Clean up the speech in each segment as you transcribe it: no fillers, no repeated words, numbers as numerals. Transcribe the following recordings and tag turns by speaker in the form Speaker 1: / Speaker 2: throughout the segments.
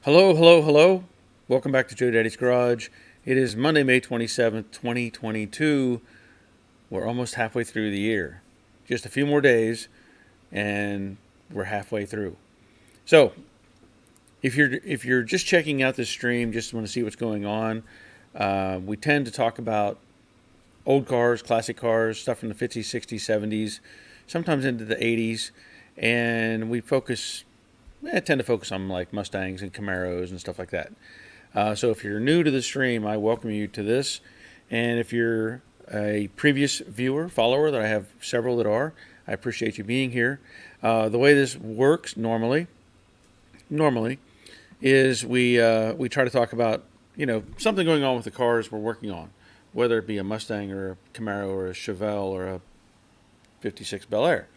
Speaker 1: Hello, hello, hello. Welcome back to Joe Daddy's Garage. It is Monday, May 27th, 2022. We're almost halfway through the year. Just a few more days and we're halfway through. So, if you're just checking out this stream, just want to see what's going on, we tend to talk about old cars, classic cars, stuff from the 50s, 60s, 70s, sometimes into the 80s, and I tend to focus on like Mustangs and Camaros and stuff like that. So if you're new to the stream, I welcome you to this. And if you're a previous viewer, follower, that I have several that are, I appreciate you being here. The way this works normally is we try to talk about something going on with the cars we're working on, whether it be a Mustang or a Camaro or a Chevelle or a '56 Bel Air.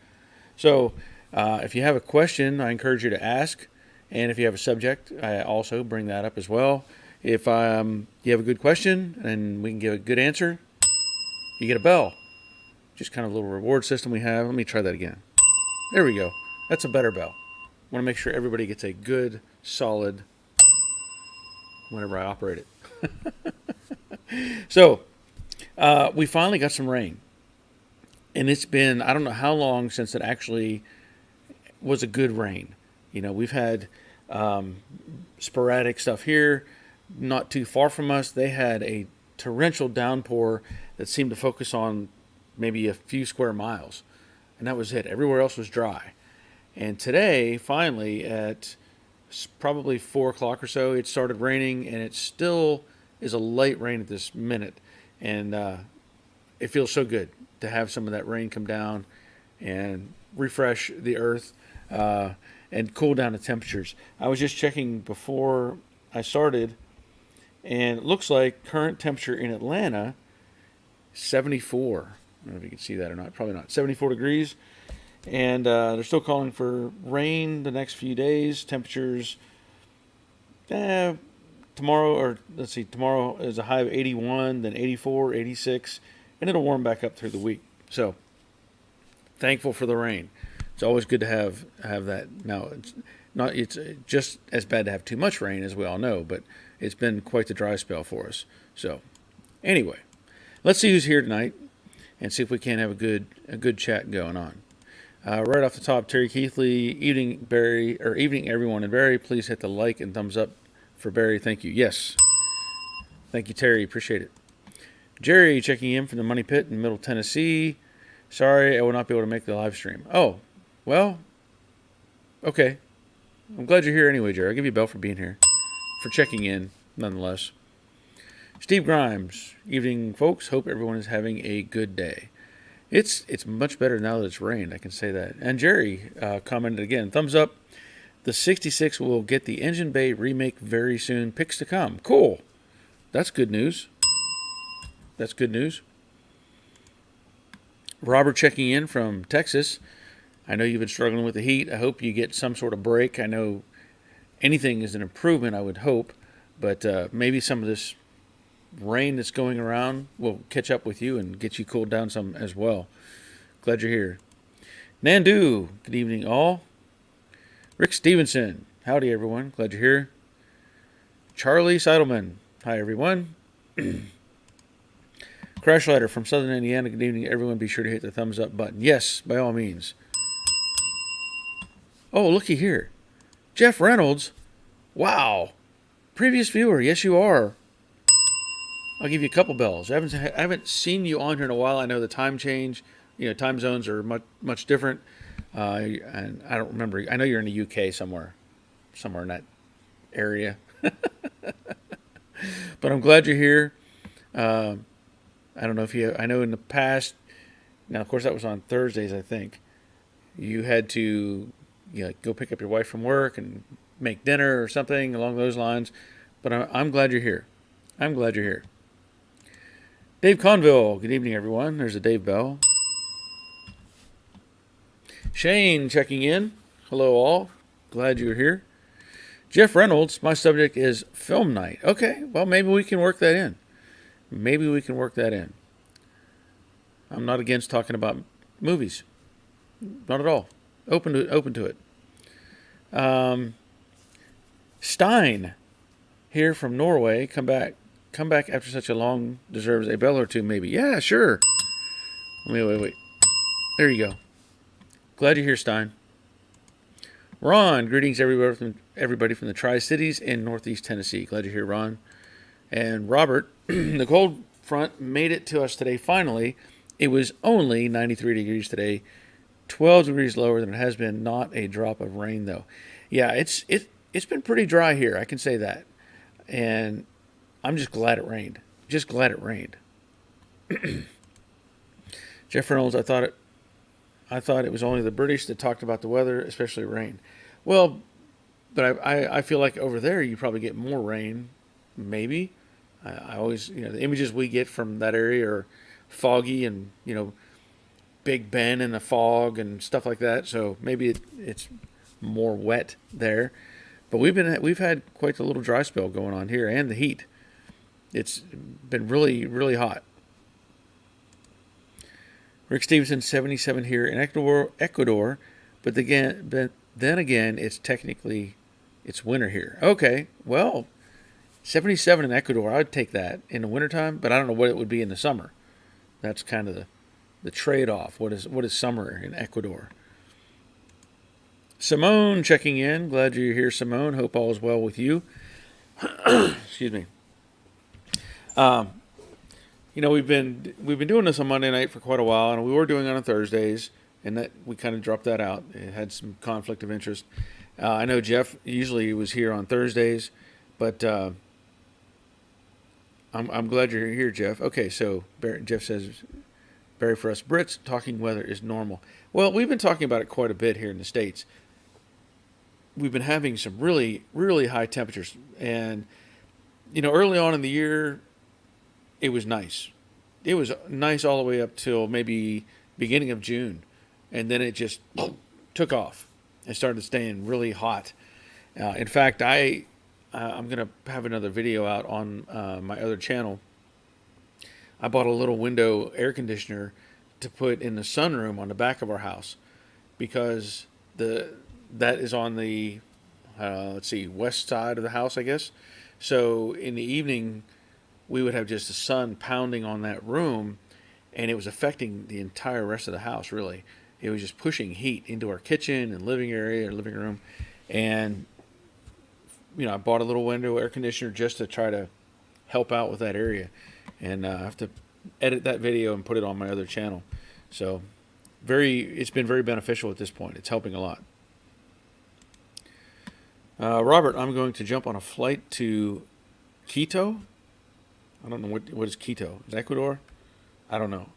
Speaker 1: So if you have a question, I encourage you to ask. And if you have a subject, I also bring that up as well. If you have a good question and we can give a good answer, you get a bell. Just kind of a little reward system we have. Let me try that again. There we go. That's a better bell. I want to make sure everybody gets a good, solid whenever I operate it. So we finally got some rain. And it's been, I don't know how long since it actually was a good rain. We've had sporadic stuff here. Not too far from us, they had a torrential downpour that seemed to focus on maybe a few square miles. And that was it. Everywhere else was dry. And today, finally, at probably 4 o'clock or so, it started raining, and it still is a light rain at this minute. And it feels so good to have some of that rain come down and refresh the earth and cool down the temperatures. I was just checking before I started, and it looks like current temperature in Atlanta, 74. I don't know if you can see that or not. Probably not. 74 degrees. And they're still calling for rain the next few days. Temperatures tomorrow, tomorrow is a high of 81, then 84, 86, and it'll warm back up through the week. So thankful for the rain. It's always good to have that. Now it's just as bad to have too much rain, as we all know, but it's been quite the dry spell for us. So anyway, let's see who's here tonight and see if we can have a good chat going on. Right off the top, Terry Keithley, evening Barry, or evening everyone in Barry. Please hit the like and thumbs up for Barry. Thank you. Yes, thank you, Terry. Appreciate it. Jerry checking in from the Money Pit in Middle Tennessee. Sorry, I will not be able to make the live stream. Oh, well, okay. I'm glad you're here anyway, Jerry. I'll give you a bell for being here, for checking in, nonetheless. Steve Grimes, evening, folks. Hope everyone is having a good day. It's much better now that it's rained, I can say that. And Jerry commented again, thumbs up. The 66 will get the engine bay remake very soon. Pics to come. Cool. That's good news. That's good news. Robert checking in from Texas. I know you've been struggling with the heat. I hope you get some sort of break. I know anything is an improvement, I would hope. But maybe some of this rain that's going around will catch up with you and get you cooled down some as well. Glad you're here. Nandu, good evening all. Rick Stevenson, howdy everyone. Glad you're here. Charlie Seidelman, hi everyone. Crashlighter from Southern Indiana, good evening everyone. Be sure to hit the thumbs up button. Yes, by all means. Oh, looky here. Jeff Reynolds. Wow. Previous viewer. Yes, you are. I'll give you a couple bells. I haven't seen you on here in a while. I know the time change. Time zones are much different. And I don't remember. I know you're in the UK somewhere in that area. But I'm glad you're here. I don't know if you. I know in the past. Now, of course, that was on Thursdays. I think you had to go pick up your wife from work and make dinner or something along those lines. But I'm glad you're here. I'm glad you're here. Dave Conville, good evening, everyone. There's a Dave Bell. Shane checking in. Hello, all. Glad you're here. Jeff Reynolds, my subject is film night. Okay, well, maybe we can work that in. I'm not against talking about movies. Not at all. Open to it. Stein here from Norway. Come back after such a long. Deserves a bell or two, maybe. Yeah, sure. Wait. There you go. Glad you're here, Stein. Ron, greetings everybody from the Tri-Cities in Northeast Tennessee. Glad you're here, Ron. And Robert, the cold front made it to us today finally. It was only 93 degrees today, 12 degrees lower than it has been. Not a drop of rain, though. Yeah, it's been pretty dry here, I can say that. And I'm just glad it rained. Just glad it rained. Jeff Reynolds, I thought it was only the British that talked about the weather, especially rain. Well, but I feel like over there you probably get more rain, maybe. I always, the images we get from that area are foggy and, Big Ben and the fog and stuff like that. So maybe it's more wet there. But we've had quite the little dry spell going on here, and the heat. It's been really, really hot. Rick Stevenson, 77 here in Ecuador, but then again, it's winter here. Okay, well, 77 in Ecuador, I'd take that in the wintertime, but I don't know what it would be in the summer. That's kind of the trade-off. What is summer in Ecuador? Simone checking in. Glad you're here, Simone. Hope all is well with you. Excuse me. We've been doing this on Monday night for quite a while, and we were doing it on Thursdays, and that we kind of dropped that out. It had some conflict of interest. I know Jeff usually was here on Thursdays, but I'm glad you're here, Jeff. Okay, so Jeff says, Barry, for us Brits, talking weather is normal. Well, we've been talking about it quite a bit here in the States. We've been having some really, really high temperatures, and early on in the year, it was nice. It was nice all the way up till maybe beginning of June. And then it just took off and started staying really hot. In fact, I'm going to have another video out on my other channel. I bought a little window air conditioner to put in the sunroom on the back of our house because that is on the, west side of the house, I guess. So in the evening, we would have just the sun pounding on that room, and it was affecting the entire rest of the house, really. It was just pushing heat into our kitchen and living room. And, I bought a little window air conditioner just to try to help out with that area. And I have to edit that video and put it on my other channel. So it's been very beneficial at this point. It's helping a lot. Robert, I'm going to jump on a flight to Quito. I don't know what is Quito. Is it Ecuador? I don't know.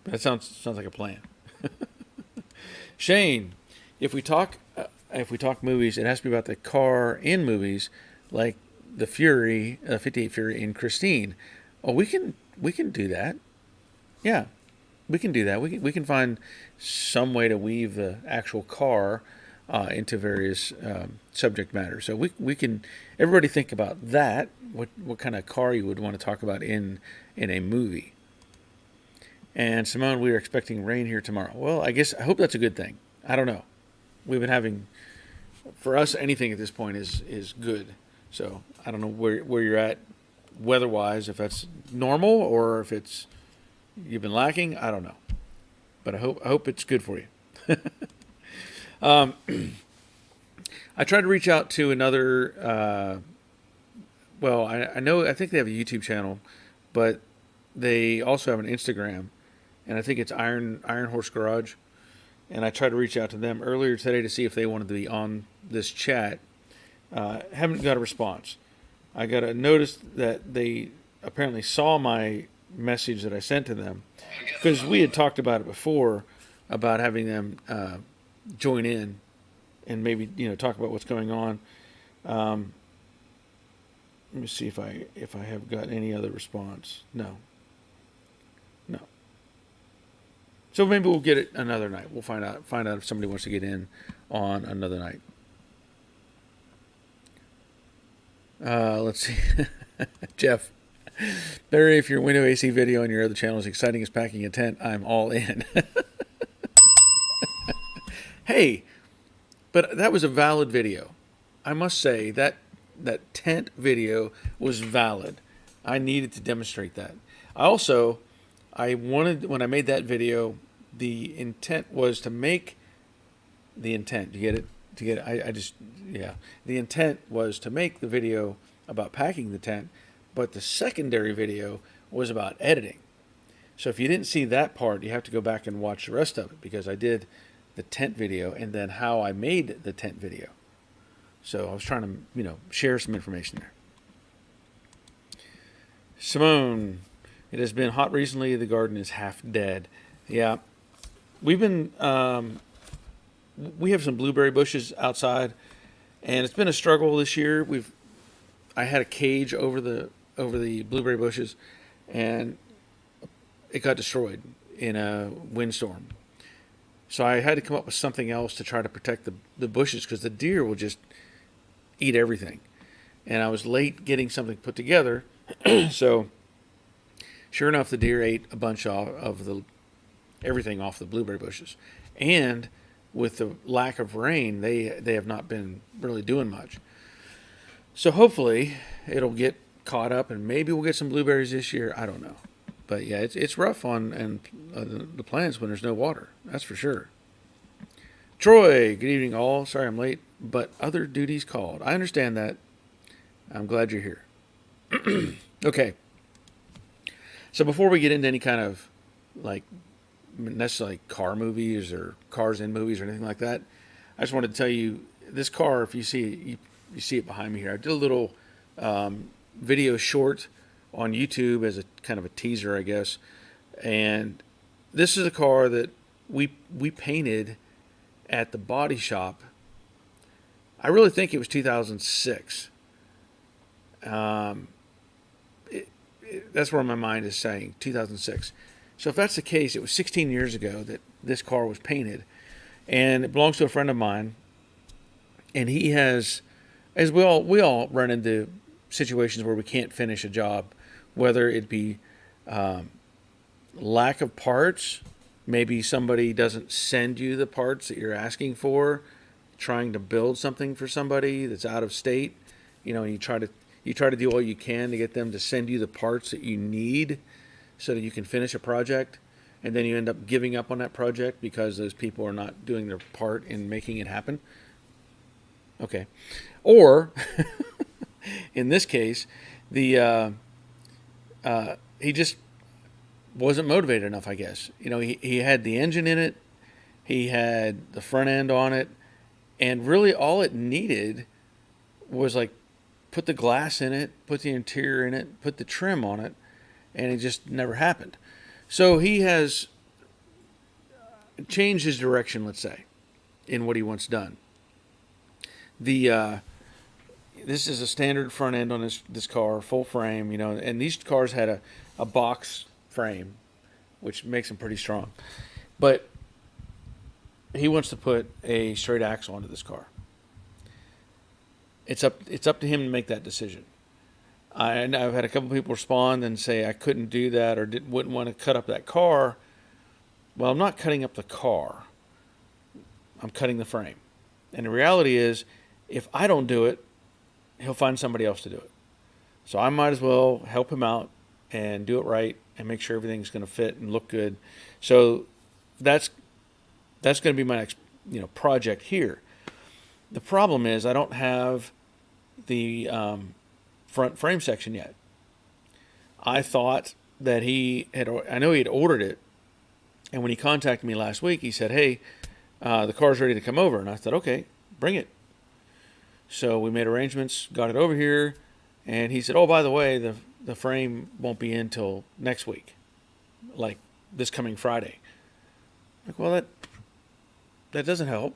Speaker 1: But that sounds like a plan. Shane, if we talk movies, it has to be about the car in movies, like the Fury, 58 Fury in Christine. Oh, we can do that. Yeah, we can do that. We can find some way to weave the actual car into various subject matter. So we can, everybody think about that. What kind of car you would want to talk about in a movie. And Simone, we are expecting rain here tomorrow. Well, I hope that's a good thing. I don't know. We've been having, for us, anything at this point is good. So I don't know where you're at weather-wise, if that's normal or if it's you've been lacking. I don't know. But I hope it's good for you. I tried to reach out to another. I think they have a YouTube channel, but they also have an Instagram, and I think it's Iron Horse Garage. And I tried to reach out to them earlier today to see if they wanted to be on this chat. Haven't got a response. I got a notice that they apparently saw my message that I sent to them, because we had talked about it before about having them join in and maybe talk about what's going on. Let me see if I have got any other response. No. So maybe we'll get it another night. We'll find out if somebody wants to get in on another night. Let's see. Jeff, Barry, if your window AC video on your other channel is exciting as packing a tent, I'm all in. Hey, but that was a valid video. I must say that tent video was valid. I needed to demonstrate that. I also, I wanted, when I made that video, the intent was to make the intent. You get it? To get it? I just, yeah. The intent was to make the video about packing the tent, but the secondary video was about editing. So if you didn't see that part, you have to go back and watch the rest of it, because I did the tent video and then how I made the tent video. So I was trying to, share some information there. Simone, it has been hot recently. The garden is half dead. Yeah, we've been, we have some blueberry bushes outside, and it's been a struggle this year. I had a cage over the blueberry bushes, and it got destroyed in a windstorm. So I had to come up with something else to try to protect the bushes, because the deer will just eat everything. And I was late getting something put together. So sure enough, the deer ate a bunch of everything off the blueberry bushes. And with the lack of rain, they have not been really doing much. So hopefully it'll get caught up, and maybe we'll get some blueberries this year. I don't know. But yeah, it's rough on the plants when there's no water. That's for sure. Troy, good evening all. Sorry I'm late, but other duties called. I understand that. I'm glad you're here. Okay. So before we get into any kind of necessarily car movies or cars in movies or anything like that, I just wanted to tell you this car. If you see it, you see it behind me here. I did a little video short on YouTube as a kind of a teaser, I guess. And this is a car that we painted at the body shop. I really think it was 2006. That's where my mind is saying 2006. So if that's the case, it was 16 years ago that this car was painted, and it belongs to a friend of mine. And he has, as we all run into situations where we can't finish a job, whether it be lack of parts, maybe somebody doesn't send you the parts that you're asking for, trying to build something for somebody that's out of state, and you try to do all you can to get them to send you the parts that you need so that you can finish a project, and then you end up giving up on that project because those people are not doing their part in making it happen. Okay. Or in this case, he just wasn't motivated enough, I guess. He had the engine in it, he had the front end on it, and really all it needed was put the glass in it, put the interior in it, put the trim on it, and it just never happened. So he has changed his direction, let's say, in what he wants done. This is a standard front end on this car, full frame, and these cars had a box frame, which makes them pretty strong. But he wants to put a straight axle onto this car. It's up to him to make that decision. I've had a couple people respond and say I couldn't do that or wouldn't want to cut up that car. Well, I'm not cutting up the car. I'm cutting the frame. And the reality is, if I don't do it, he'll find somebody else to do it. So I might as well help him out and do it right and make sure everything's going to fit and look good. So that's going to be my next project here. The problem is I don't have the front frame section yet. I thought that I know he had ordered it, and when he contacted me last week, he said, hey, the car's ready to come over. And I thought, okay, bring it. So we made arrangements, got it over here, and he said, oh, by the way, the frame won't be in till next week, like this coming Friday. Well, that doesn't help.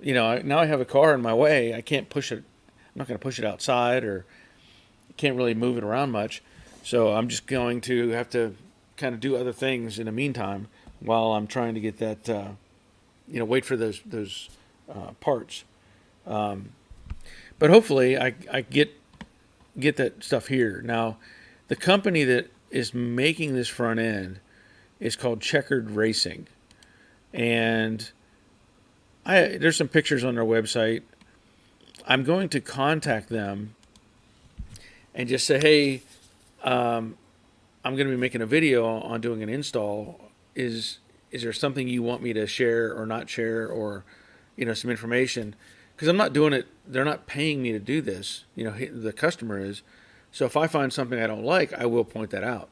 Speaker 1: Now I have a car in my way. I can't push it. I'm not going to push it outside, or can't really move it around much. So I'm just going to have to kind of do other things in the meantime while I'm trying to get that, wait for those parts. But hopefully I get that stuff here. Now, the company that is making this front end is called Checkered Racing. And there's some pictures on their website. I'm going to contact them and just say, hey, I'm going to be making a video on doing an install. Is there something you want me to share or not share, or some information? Because I'm not doing it. They're not paying me to do this. The customer is. So if I find something I don't like, I will point that out.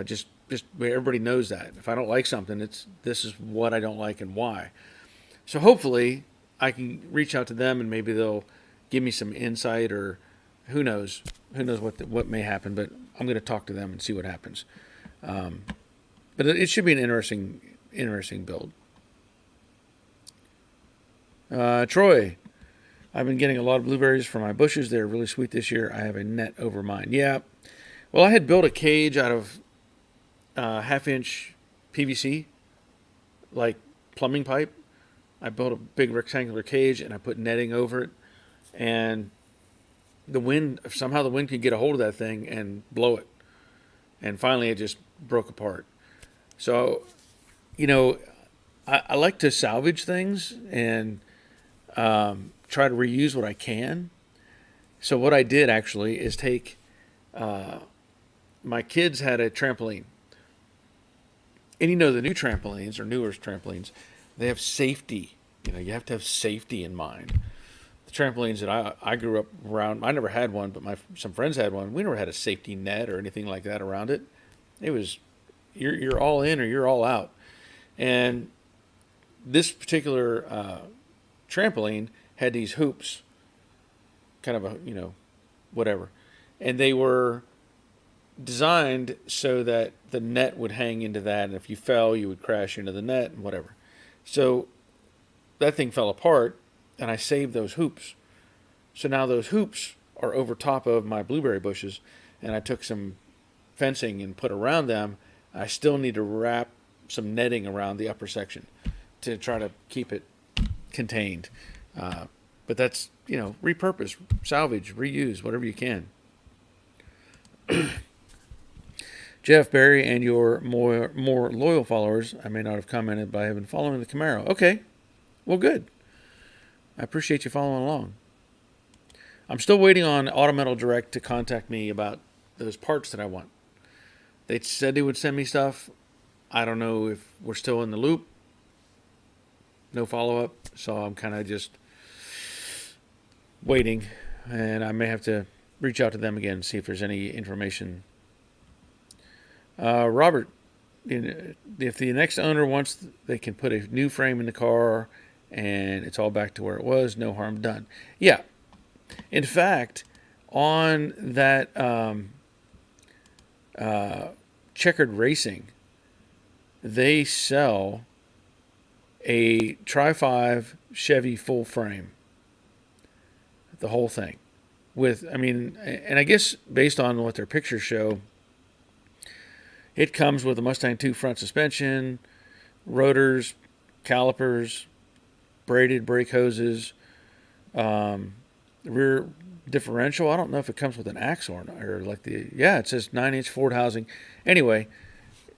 Speaker 1: Just everybody knows that. If I don't like something, this is what I don't like and why. So hopefully I can reach out to them and maybe they'll give me some insight, or who knows what may happen. But I'm going to talk to them and see what happens. But it should be an interesting build. Troy, I've been getting a lot of blueberries for my bushes. They're really sweet this year. I have a net over mine. Yeah. Well, I had built a cage out of half-inch PVC, like plumbing pipe. I built a big rectangular cage and I put netting over it. And somehow the wind could get a hold of that thing and blow it. And finally it just broke apart. So, I like to salvage things and try to reuse what I can. So what I did actually is take, my kids had a trampoline. And the new trampolines, or newer trampolines, they have safety. You have to have safety in mind. The trampolines that I grew up around, I never had one, but some friends had one. We never had a safety net or anything like that around it. It was, you're all in or you're all out. And this particular trampoline had these hoops, kind of whatever. And they were designed so that the net would hang into that, and if you fell, you would crash into the net and whatever. So that thing fell apart, and I saved those hoops. So now those hoops are over top of my blueberry bushes, and I took some fencing and put around them. I still need to wrap some netting around the upper section to try to keep it contained. But that's, repurpose, salvage, reuse, whatever you can. Jeff, Barry, and your more loyal followers, I may not have commented, but I have been following the Camaro. Okay, well, good. I appreciate you following along. I'm still waiting on Autometal Direct to contact me about those parts that I want. They said they would send me stuff. I don't know if we're still in the loop. No follow-up, so I'm kind of just waiting, and I may have to reach out to them again and see if there's any information. Robert, if the next owner wants, they can put a new frame in the car and it's all back to where it was, no harm done. Yeah. In fact, on that Checkered Racing, they sell a Tri-5 Chevy full frame, the whole thing. And I guess based on what their pictures show, it comes with a Mustang 2 front suspension, rotors, calipers, braided brake hoses, rear differential. I don't know if it comes with an axle or not, it says 9-inch Ford housing. Anyway,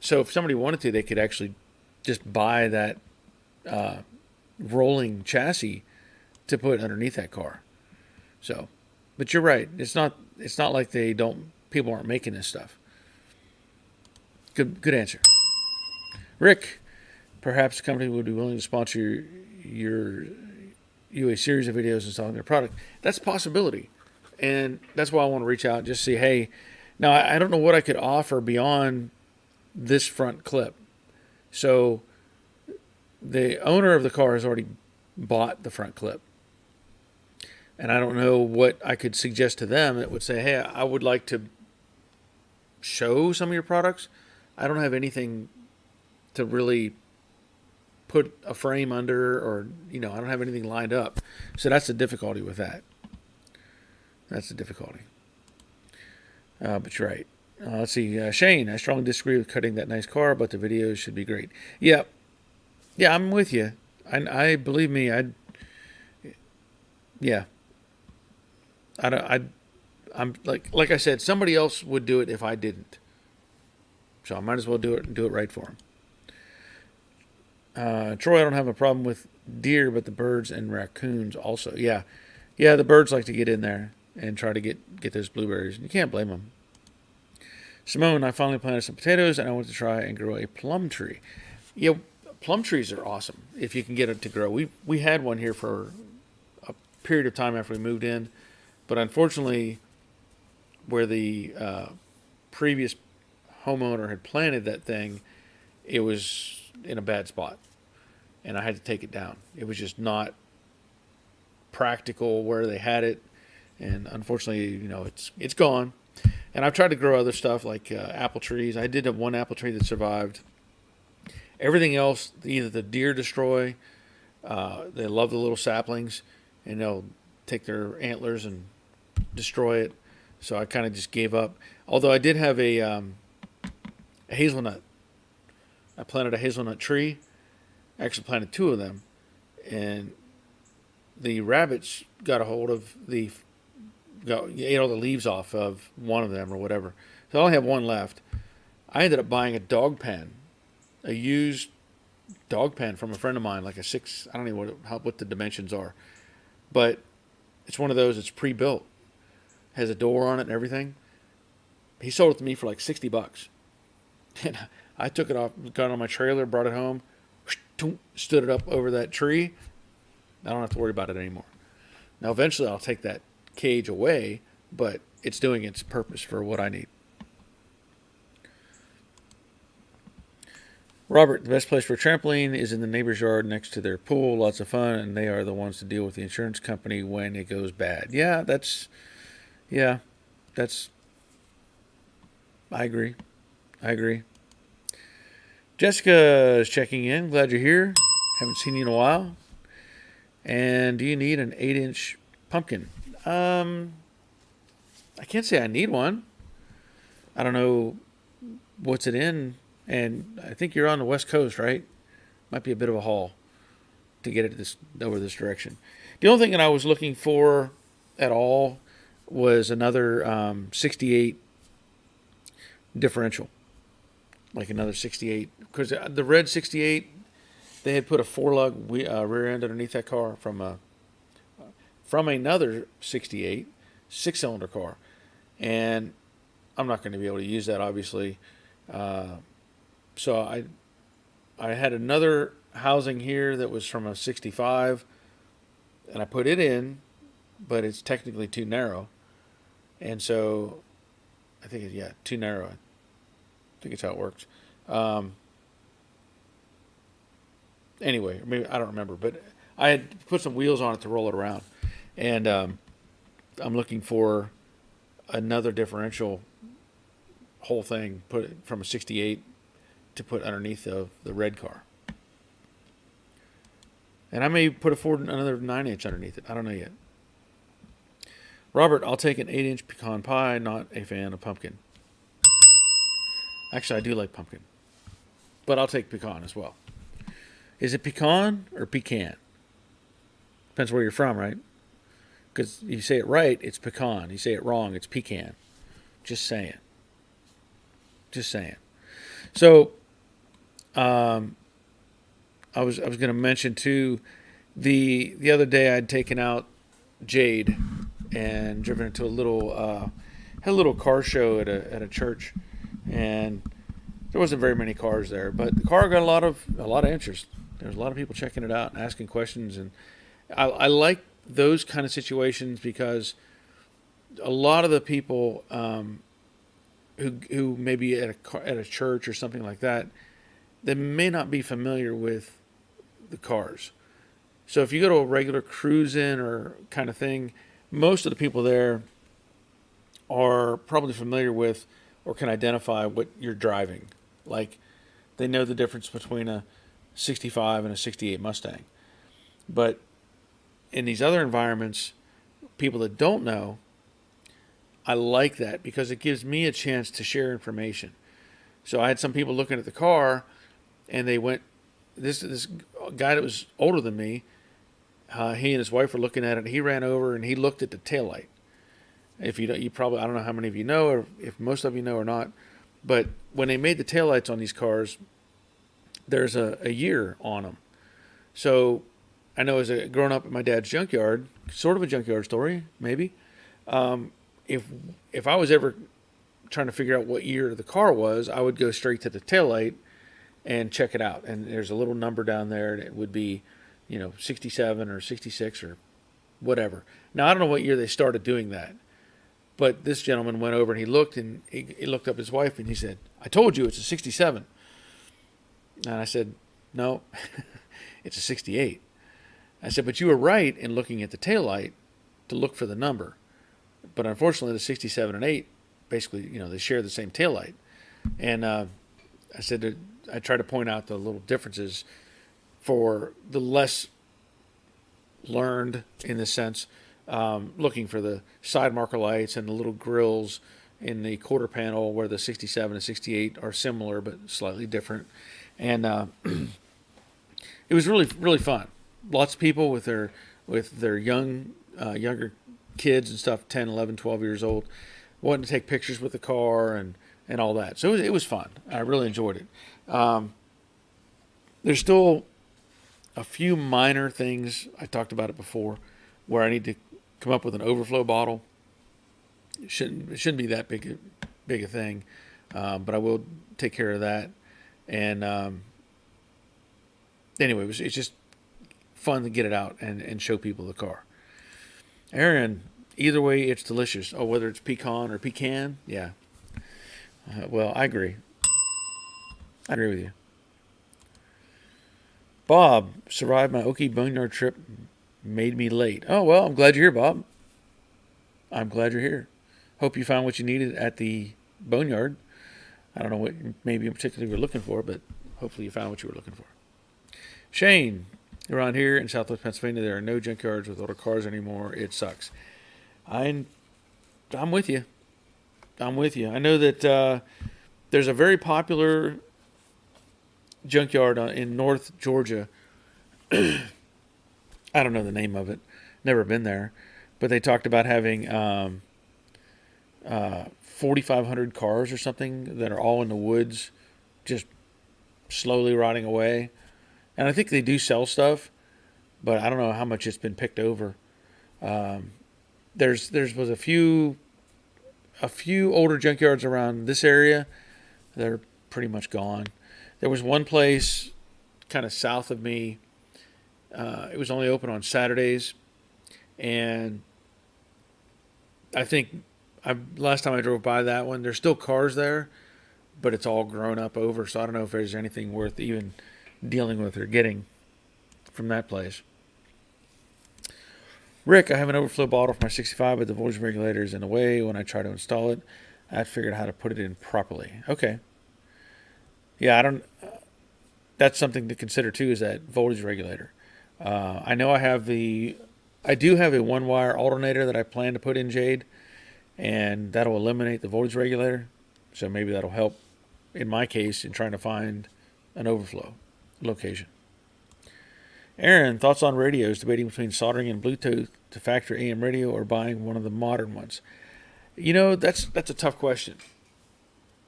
Speaker 1: so if somebody wanted to, they could actually just buy that rolling chassis to put underneath that car. So, but you're right. It's not like people aren't making this stuff. Good answer. Rick, perhaps the company would be willing to sponsor you a series of videos installing their product. That's a possibility. And that's why I want to reach out and just see, hey, now I don't know what I could offer beyond this front clip. So the owner of the car has already bought the front clip. And I don't know what I could suggest to them that would say, hey, I would like to show some of your products. I don't have anything to really put a frame under, or, I don't have anything lined up. So that's the difficulty with that. That's the difficulty. But you're right. Let's see. Shane, I strongly disagree with cutting that nice car, but the videos should be great. Yeah. Yeah, I'm with you. I believe me, I'm like I said, somebody else would do it if I didn't. So I might as well do it and do it right for him. Troy, I don't have a problem with deer, but the birds and raccoons also. Yeah. Yeah, the birds like to get in there and try to get those blueberries. You can't blame them. Simone, I finally planted some potatoes and I want to try and grow a plum tree. Yeah, plum trees are awesome if you can get it to grow. We had one here for a period of time after we moved in, but unfortunately, where the previous homeowner had planted that thing, it was in a bad spot, and I had to take it down. It was just not practical where they had it, and unfortunately, it's gone. And I've tried to grow other stuff like apple trees. I did have one apple tree that survived. Everything else, either the deer destroy, they love the little saplings, and they'll take their antlers and destroy it. So I kind of just gave up. Although I did have a hazelnut. I planted a hazelnut tree. I actually planted two of them, and the rabbits got a hold of ate all the leaves off of one of them or whatever. So I only have one left. I ended up buying a dog pen, a used dog pen from a friend of mine, like a 6. I don't know what the dimensions are, but it's one of those. It's pre-built, has a door on it and everything. He sold it to me for like $60, and I took it off, got it on my trailer, brought it home, stood it up over that tree. I don't have to worry about it anymore. Now, eventually, I'll take that cage away, but it's doing its purpose for what I need. Robert, the best place for a trampoline is in the neighbor's yard next to their pool. Lots of fun, and they are the ones to deal with the insurance company when it goes bad. I agree. Jessica is checking in. Glad you're here. Haven't seen you in a while. And do you need an 8-inch pumpkin? I can't say I need one. I don't know what's it in, and I think you're on the West Coast, right? Might be a bit of a haul to get it over this direction. The only thing that I was looking for at all was another 68 differential, like another 68, because the red 68, they had put a 4-lug rear end underneath that car from another 68 6-cylinder car, and I'm not going to be able to use that, obviously. So I had another housing here that was from a 65, and I put it in, but it's technically too narrow, and so I think too narrow. I think it's how it works. Anyway, maybe I don't remember, but I had put some wheels on it to roll it around, and I'm looking for another differential whole thing, put it from a 68 to put underneath of the red car. And I may put another 9-inch underneath it. I don't know yet. Robert, I'll take an 8-inch pecan pie, not a fan of pumpkin. Actually, I do like pumpkin, but I'll take pecan as well. Is it pecan or pecan? Depends where you're from, right? Because you say it right, it's pecan. You say it wrong, it's pecan. Just saying. So, I was going to mention too, the other day I'd taken out Jade and driven her to had a little car show at a church, and there wasn't very many cars there, but the car got a lot of interest. There was a lot of people checking it out and asking questions, and I like those kind of situations because a lot of the people who may be at a church or something like that, they may not be familiar with the cars. So if you go to a regular cruise-in or kind of thing, most of the people there are probably familiar with or can identify what you're driving. Like, they know the difference between a 65 and a 68 Mustang. But in these other environments, people that don't know, I like that because it gives me a chance to share information. So I had some people looking at the car, and they went, this guy that was older than me, he and his wife were looking at it, and he ran over and he looked at the taillight. If you probably, I don't know how many of you know, or if most of you know or not, but when they made the taillights on these cars, there's a year on them. So I know as a growing up at my dad's junkyard, sort of a junkyard story, maybe. Um, if if I was ever trying to figure out what year the car was, I would go straight to the taillight and check it out. And there's a little number down there, and it would be, 67 or 66 or whatever. Now, I don't know what year they started doing that, but this gentleman went over and he looked, and he looked up his wife and he said, "I told you it's a 67." And I said, "No, it's a 68." I said, "But you were right in looking at the taillight to look for the number. But unfortunately, the 67 and 8, basically, they share the same taillight." And I said that I try to point out the little differences for the less learned, in the sense, looking for the side marker lights and the little grills in the quarter panel where the 67 and 68 are similar but slightly different. And it was really, really fun. Lots of people with their younger kids and stuff, 10, 11, 12 years old, wanting to take pictures with the car and all that. So it was fun. I really enjoyed it. There's still a few minor things. I talked about it before, where I need to come up with an overflow bottle. It shouldn't be that big a thing, but I will take care of that. And anyway, it's just fun to get it out and show people the car. Aaron, either way, it's delicious. Oh, whether it's pecan or pecan, yeah. Well, I agree. I agree with you. Bob, survived my Okie Boneyard trip, made me late. Oh, well, I'm glad you're here, Bob. I'm glad you're here. Hope you found what you needed at the boneyard. I don't know what maybe in particular you were looking for, but hopefully you found what you were looking for. Shane, around here in Southwest Pennsylvania, there are no junkyards with older cars anymore. It sucks. I'm with you. I'm with you. I know that there's a very popular junkyard in North Georgia. I don't know the name of it. Never been there. But they talked about having 4,500 cars or something that are all in the woods, just slowly rotting away. And I think they do sell stuff, but I don't know how much it's been picked over. There's was a few older junkyards around this area. They're pretty much gone. There was one place kind of south of me. It was only open on Saturdays, and I think last time I drove by that one, there's still cars there, but it's all grown up over. So I don't know if there's anything worth even dealing with or getting from that place. Rick, I have an overflow bottle for my 65, but the voltage regulator is in the way. When I try to install it, I figured out how to put it in properly. Okay. Yeah, that's something to consider too, is that voltage regulator. I know I do have a one-wire alternator that I plan to put in Jade, and that'll eliminate the voltage regulator. So maybe that'll help in my case in trying to find an overflow location. Aaron, thoughts on radios, debating between soldering in Bluetooth to factory AM radio or buying one of the modern ones. That's a tough question.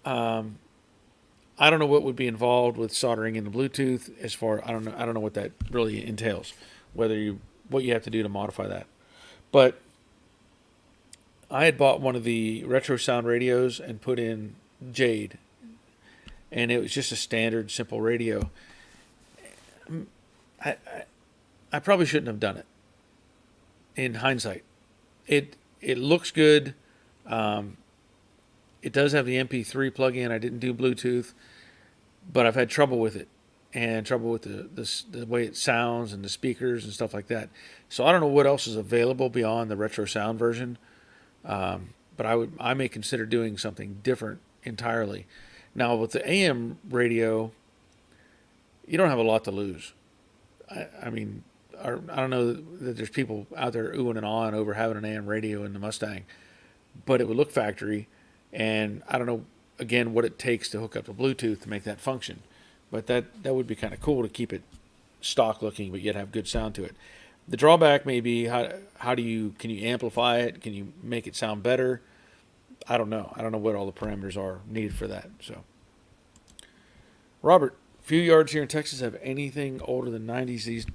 Speaker 1: I don't know what would be involved with soldering in the Bluetooth. I don't know what that really entails. What you have to do to modify that. But I had bought one of the retro sound radios and put in Jade, and it was just a standard simple radio. I probably shouldn't have done it. In hindsight, it looks good. It does have the MP3 plug-in. I didn't do Bluetooth, but I've had trouble with it, and trouble with the way it sounds and the speakers and stuff like that. So I don't know what else is available beyond the retro sound version, but I may consider doing something different entirely. Now with the AM radio, you don't have a lot to lose. I mean, I don't know that there's people out there oohing and awing over having an AM radio in the Mustang, but it would look factory, and I don't know, again, what it takes to hook up to Bluetooth to make that function. But that would be kind of cool to keep it stock looking, but yet have good sound to it. The drawback may be can you amplify it? Can you make it sound better? I don't know. I don't know what all the parameters are needed for that. So, Robert, Few yards here in Texas have anything older than 90s.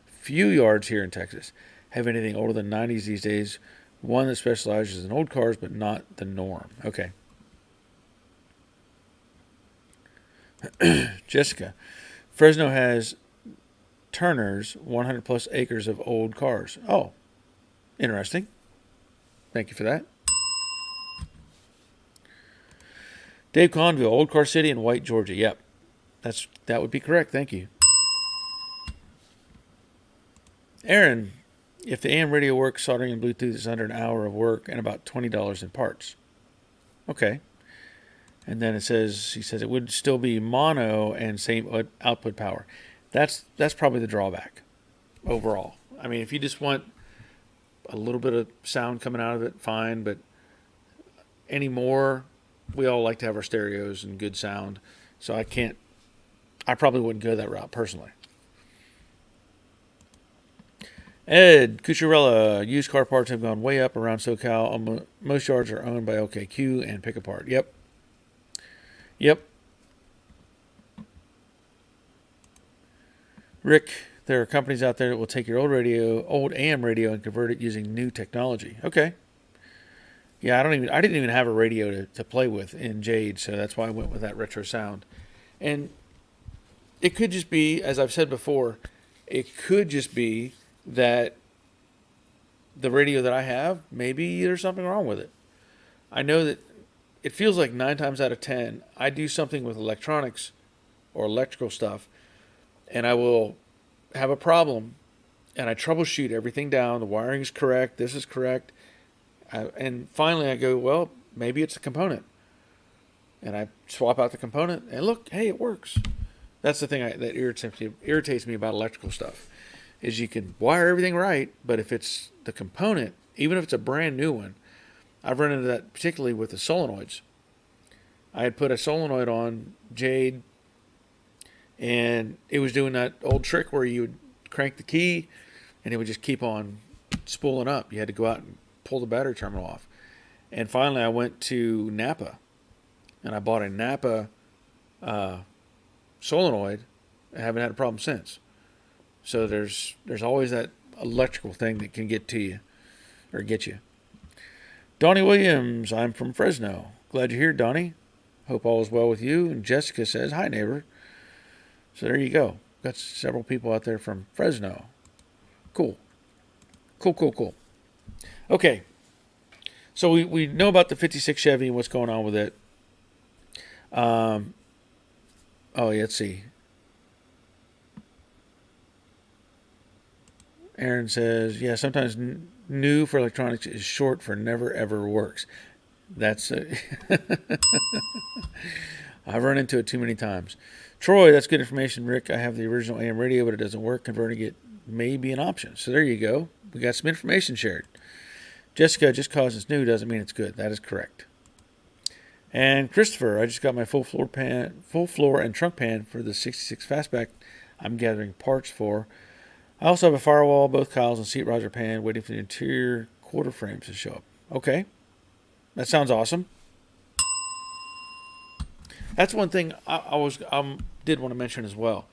Speaker 1: Few yards here in Texas have anything older than 90s these days. One that specializes in old cars, but not the norm. Okay. Jessica, Fresno has Turner's 100 plus acres of old cars. Oh, interesting. Thank you for that. Dave Conville, Old Car City in White, Georgia. Yep, that would be correct. Thank you. Aaron, if the AM radio works, soldering and Bluetooth is under an hour of work and about $20 in parts. Okay. And then he says it would still be mono and same output power. That's probably the drawback overall. I mean, if you just want a little bit of sound coming out of it, fine. But anymore, we all like to have our stereos and good sound. So I probably wouldn't go that route personally. Ed Cucurella, used car parts have gone way up around SoCal. Most yards are owned by LKQ and Pick Apart. Yep. Rick, there are companies out there that will take your old AM radio, and convert it using new technology. Okay. Yeah, I didn't even have a radio to play with in Jade, so that's why I went with that retro sound. And it could just be, as I've said before, it could just be that the radio that I have, maybe there's something wrong with it. I know that it feels like 9 times out of 10, I do something with electronics or electrical stuff, and I will have a problem, and I troubleshoot everything down. The wiring is correct. This is correct. And finally I go, well, maybe it's a component. And I swap out the component, and look, hey, it works. That's the thing that irritates me about electrical stuff, is you can wire everything right, but if it's the component, even if it's a brand new one, I've run into that particularly with the solenoids. I had put a solenoid on Jade, and it was doing that old trick where you would crank the key, and it would just keep on spooling up. You had to go out and pull the battery terminal off. And finally, I went to Napa, and I bought a Napa solenoid. I haven't had a problem since. So there's always that electrical thing that can get to you, or get you. Donnie Williams, I'm from Fresno. Glad you're here, Donnie. Hope all is well with you. And Jessica says, hi, neighbor. So there you go. Got several people out there from Fresno. Cool. Okay. So we know about the 56 Chevy and what's going on with it. Let's see. Aaron says, yeah, sometimes new for electronics is short for never ever works. That's I've run into it too many times. Troy, that's good information, Rick. I have the original AM radio, but it doesn't work. Converting it may be an option. So there you go. We got some information shared. Jessica, just because it's new doesn't mean it's good. That is correct. And Christopher, I just got my full floor and trunk pan for the 66 Fastback I'm gathering parts for. I also have a firewall, both cowls, and seat riser pan, waiting for the interior quarter frames to show up. Okay. That sounds awesome. That's one thing I did want to mention as well.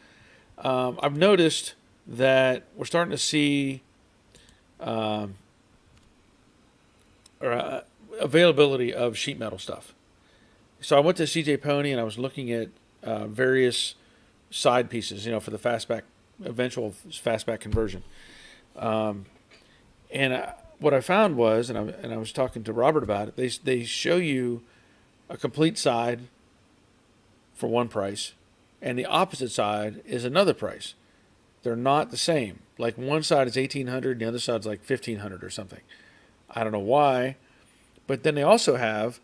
Speaker 1: I've noticed that we're starting to see availability of sheet metal stuff. So I went to CJ Pony and I was looking at various side pieces, for the eventual fastback conversion. What I found was, and I was talking to Robert about it, they show you a complete side for one price, and the opposite side is another price. They're not the same. Like one side is $1,800, and the other side's like $1,500 or something. I don't know why, but then they also have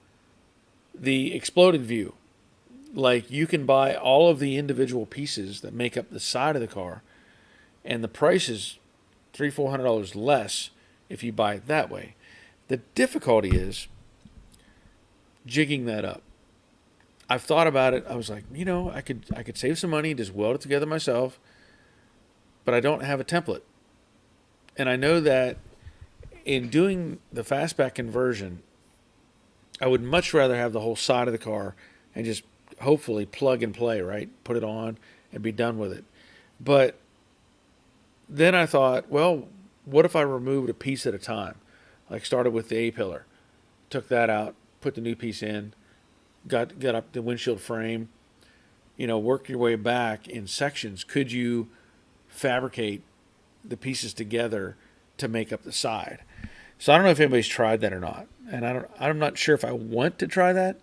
Speaker 1: the exploded view. Like you can buy all of the individual pieces that make up the side of the car, and the price is $300-400 less if you buy it that way. The difficulty is jigging that up. I've thought about it. I was like, I could save some money, just weld it together myself, but I don't have a template. And I know that in doing the fastback conversion, I would much rather have the whole side of the car and just hopefully plug and play, right? Put it on and be done with it. But then I thought, well, what if I removed a piece at a time? Like started with the A pillar, took that out, put the new piece in, got up the windshield frame, work your way back in sections. Could you fabricate the pieces together to make up the side? So I don't know if anybody's tried that or not, and I'm not sure if I want to try that.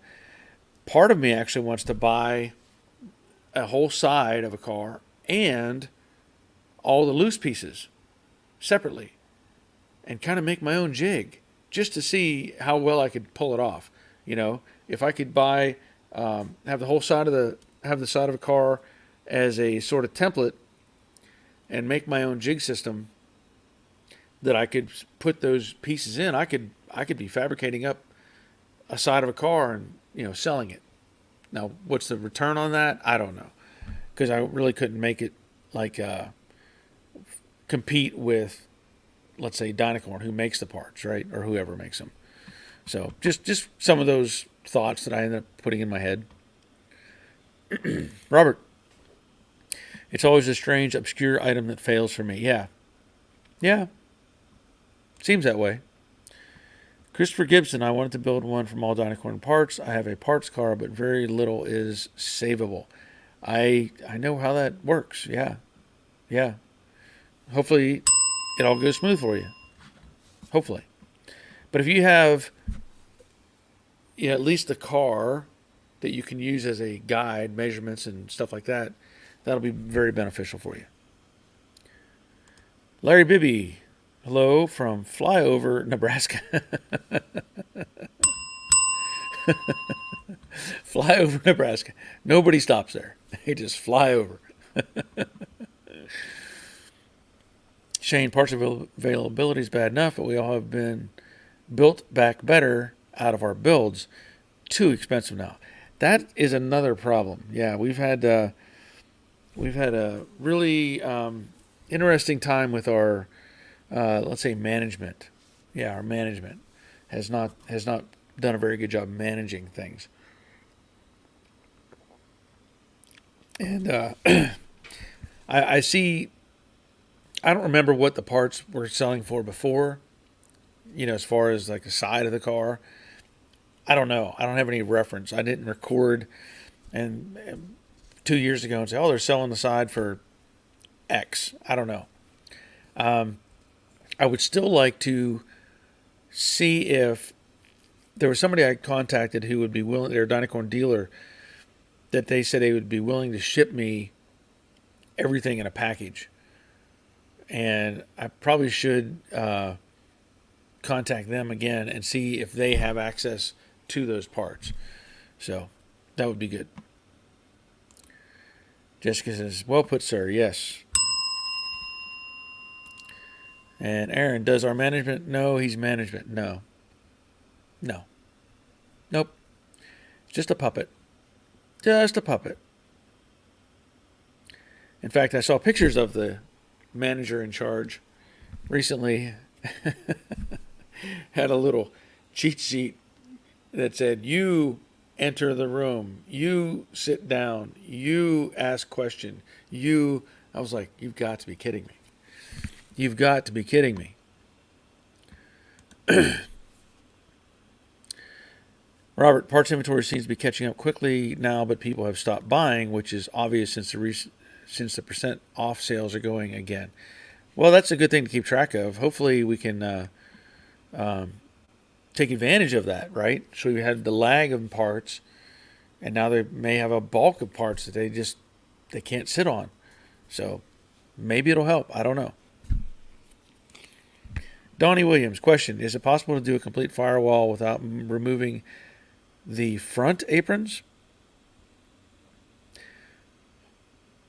Speaker 1: Part of me actually wants to buy a whole side of a car and all the loose pieces separately and kind of make my own jig just to see how well I could pull it off. If I could buy, have the side of a car as a sort of template and make my own jig system that I could put those pieces in, I could be fabricating up a side of a car and selling it. Now, what's the return on that? I don't know, because I really couldn't make it like compete with, let's say, Dynacorn, who makes the parts, right, or whoever makes them. So just some of those thoughts that I ended up putting in my head. Robert, it's always a strange, obscure item that fails for me. Yeah, seems that way. Christopher Gibson, I wanted to build one from all Dynacorn parts. I have a parts car, but very little is savable. I know how that works. Yeah. Hopefully it all goes smooth for you. Hopefully. But if you have at least the car that you can use as a guide, measurements and stuff like that, that'll be very beneficial for you. Larry Bibby, hello from Flyover, Nebraska. Flyover, Nebraska. Nobody stops there. They just fly over. Shane, parts availability is bad enough, but we all have been built back better out of our builds. Too expensive now. That is another problem. Yeah, we've had a really interesting time with our let's say management. Yeah, our management has not done a very good job managing things. And I see. I don't remember what the parts were selling for before. As far as like the side of the car. I don't know. I don't have any reference. I didn't record and 2 years ago and say, oh, they're selling the side for X. I don't know. I would still like to see if there was somebody I contacted who would be willing, their Dynacorn dealer, that they said they would be willing to ship me everything in a package. And I probably should contact them again and see if they have access to those parts. So that would be good. Jessica says, well put, sir. Yes. And Aaron, does our management know he's management? No. Nope. Just a puppet. Just a puppet. In fact, I saw pictures of the manager in charge recently. Had a little cheat sheet that said, you enter the room, you sit down, you ask question, I was like, you've got to be kidding me. You've got to be kidding me. Robert, parts inventory seems to be catching up quickly now, but people have stopped buying, which is obvious since the percent off sales are going again. Well, that's a good thing to keep track of. Hopefully we can take advantage of that, right? So we had the lag of parts, and now they may have a bulk of parts that they can't sit on. So maybe it'll help. I don't know. Donnie Williams, question: is it possible to do a complete firewall without removing the front aprons?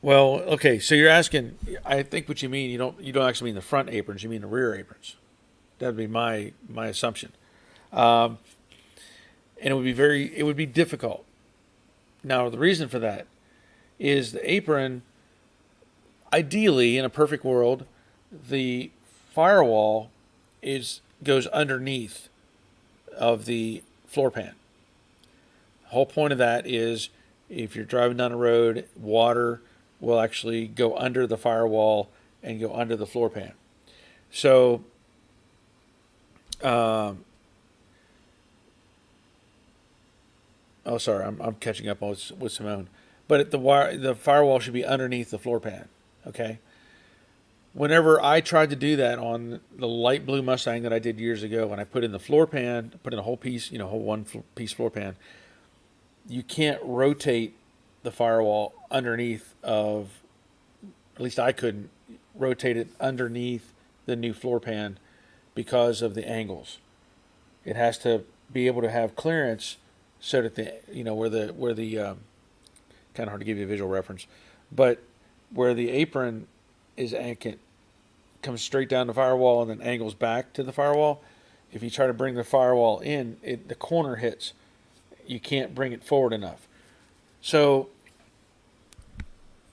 Speaker 1: Well, okay, so you're asking, I think what you mean, you don't actually mean the front aprons, you mean the rear aprons. That would be my assumption. And it would be difficult. Now, the reason for that is the apron, ideally, in a perfect world, the firewall goes underneath of the floor pan. The whole point of that is If you're driving down the road, water will actually go under the firewall and go under the floor pan. So, um, oh, sorry, I'm catching up with Simone. But the firewall should be underneath the floor pan. Okay. Whenever I tried to do that on the light blue Mustang that I did years ago, when I put in the floor pan, put in a whole piece, whole piece floor pan, you can't rotate the firewall underneath of, at least I couldn't rotate it underneath the new floor pan because of the angles. It has to be able to have clearance so that where the kind of hard to give you a visual reference, but where the apron is comes straight down the firewall and then angles back to the firewall. If you try to bring the firewall in, the corner hits. You can't bring it forward enough. So,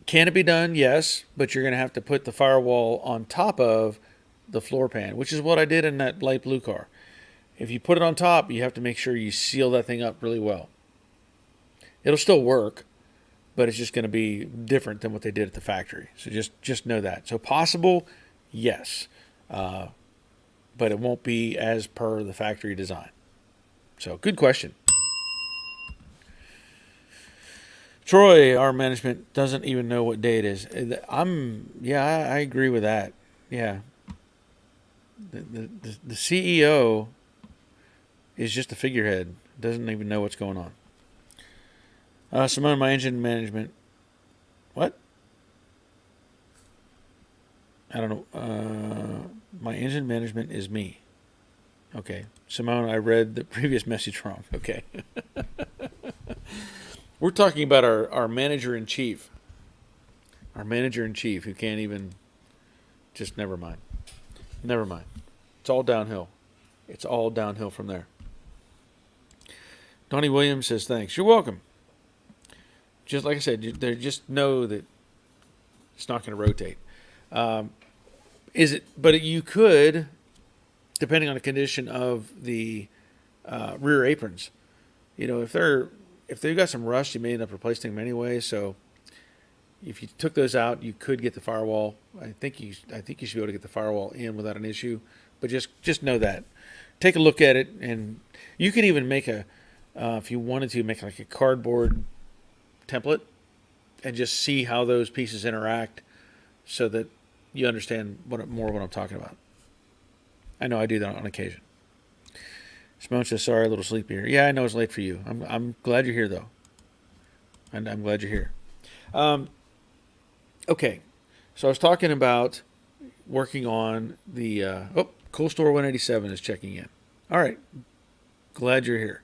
Speaker 1: can it be done? Yes, but you're going to have to put the firewall on top of the floor pan, which is what I did in that light blue car. If you put it on top, you have to make sure you seal that thing up really well. It'll still work, but it's just going to be different than what they did at the factory. So just know that. So possible, yes, but it won't be as per the factory design. So good question. Troy, our management doesn't even know what day it is. I agree with that. Yeah. The CEO is just a figurehead. Doesn't even know what's going on. Simone, my engine management. What? I don't know. My engine management is me. Okay. Simone, I read the previous message wrong. Okay. We're talking about our manager-in-chief. Our manager-in-chief who can't even... Just never mind. Never mind. It's all downhill. It's all downhill from there. Donnie Williams says, thanks. You're welcome. Just like I said, just know that it's not going to rotate. But you could, depending on the condition of the rear aprons, if they've got some rust, you may end up replacing them anyway. So if you took those out, you could get the firewall. I think you should be able to get the firewall in without an issue. But just know that. Take a look at it, and you could even make if you wanted to, make like a cardboard template and just see how those pieces interact so that you understand more what I'm talking about. I know I do that on occasion. Simone says, sorry, a little sleepy here. Yeah, I know it's late for you. I'm glad you're here, though. And I'm glad you're here. Okay, so I was talking about working on the... Cool Store 187 is checking in. All right, glad you're here.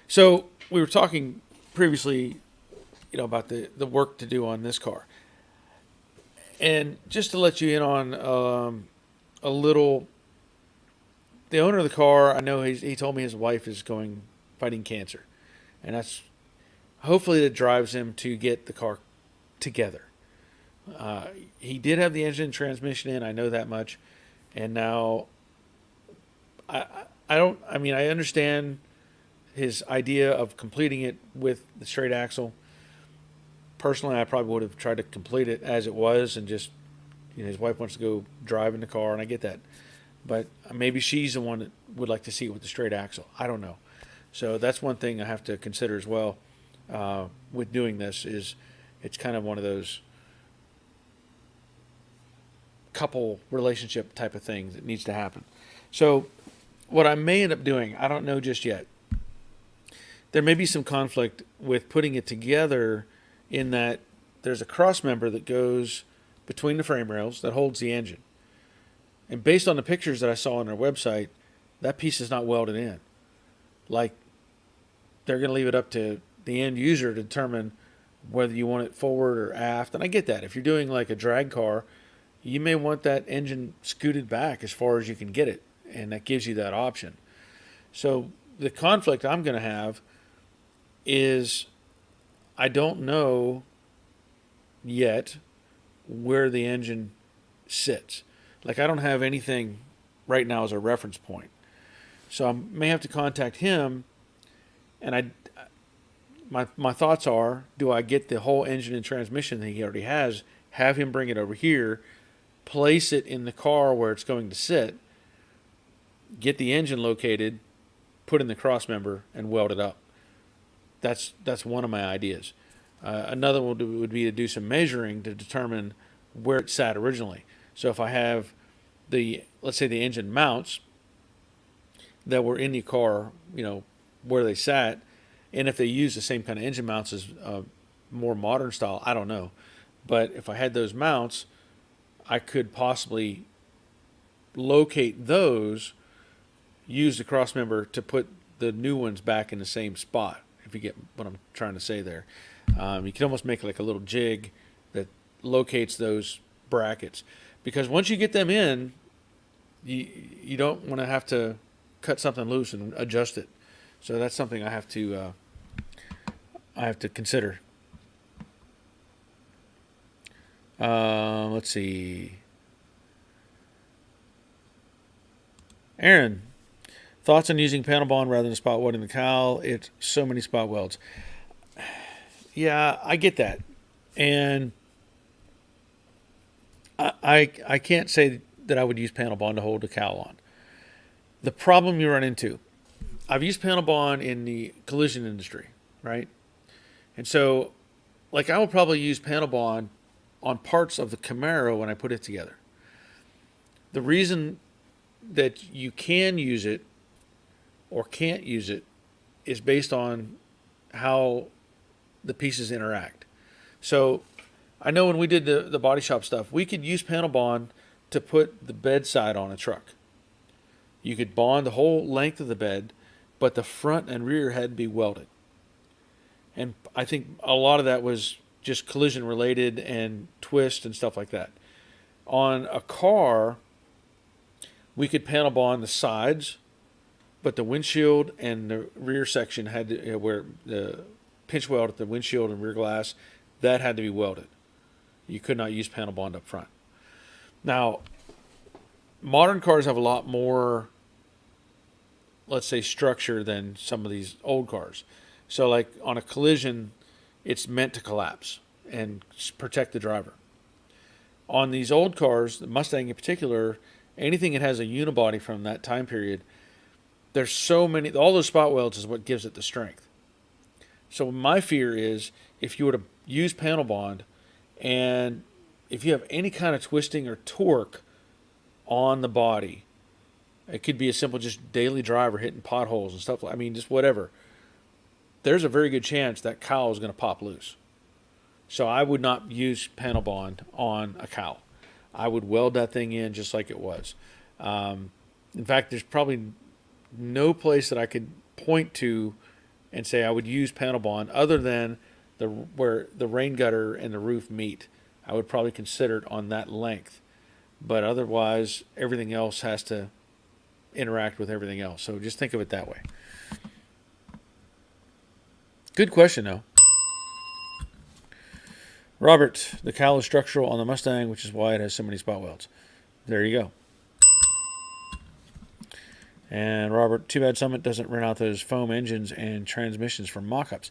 Speaker 1: So we were talking previously, about the work to do on this car. And just to let you in on a little... The owner of the car, I know he told me his wife is fighting cancer. And that's hopefully that drives him to get the car together. He did have the engine and transmission in, I know that much. And now I understand his idea of completing it with the straight axle. Personally, I probably would have tried to complete it as it was and just, his wife wants to go drive in the car, and I get that. But maybe she's the one that would like to see it with the straight axle. I don't know. So that's one thing I have to consider as well with doing this is it's kind of one of those couple relationship type of things that needs to happen. So what I may end up doing, I don't know just yet. There may be some conflict with putting it together in that there's a cross member that goes between the frame rails that holds the engine. And based on the pictures that I saw on their website, that piece is not welded in. Like, they're going to leave it up to the end user to determine whether you want it forward or aft. And I get that. If you're doing like a drag car, you may want that engine scooted back as far as you can get it. And that gives you that option. So the conflict I'm going to have is I don't know yet where the engine sits. Like, I don't have anything right now as a reference point. So I may have to contact him, and my thoughts are: do I get the whole engine and transmission that he already has? Have him bring it over here, place it in the car where it's going to sit, get the engine located, put in the cross member, and weld it up. That's one of my ideas. Another one would be to do some measuring to determine where it sat originally. So if I have let's say the engine mounts that were in the car, where they sat, and if they use the same kind of engine mounts as more modern style, I don't know. But if I had those mounts, I could possibly locate those, use the cross member to put the new ones back in the same spot, if you get what I'm trying to say there. You can almost make like a little jig that locates those brackets. Because once you get them in, you don't want to have to cut something loose and adjust it. So that's something I have to consider. Let's see. Aaron, thoughts on using panel bond rather than spot welding the cowl? It's so many spot welds. Yeah, I get that. And I can't say that I would use panel bond to hold a cowl on. The problem you run into, I've used panel bond in the collision industry, right? And so, like, I will probably use panel bond on parts of the Camaro when I put it together. The reason that you can use it or can't use it is based on how the pieces interact. So I know when we did the body shop stuff, we could use panel bond to put the bedside on a truck. You could bond the whole length of the bed, but the front and rear had to be welded. And I think a lot of that was just collision related and twist and stuff like that. On a car, we could panel bond the sides, but the windshield and the rear section had to, where the pinch weld at the windshield and rear glass, that had to be welded. You could not use panel bond up front. Now, modern cars have a lot more, let's say, structure than some of these old cars. So like on a collision, it's meant to collapse and protect the driver. On these old cars, the Mustang in particular, anything that has a unibody from that time period, there's so many, all those spot welds is what gives it the strength. So my fear is if you were to use panel bond and if you have any kind of twisting or torque on the body, it could be a simple just daily driver hitting potholes and stuff, just whatever. There's a very good chance that cowl is going to pop loose. So I would not use panel bond on a cowl. I would weld that thing in just like it was. In fact, there's probably no place that I could point to and say I would use panel bond other than where the rain gutter and the roof meet. I would probably consider it on that length. But otherwise, everything else has to interact with everything else. So just think of it that way. Good question, though. Robert, the cowl is structural on the Mustang, which is why it has so many spot welds. There you go. And Robert, too bad Summit doesn't rent out those foam engines and transmissions for mock-ups.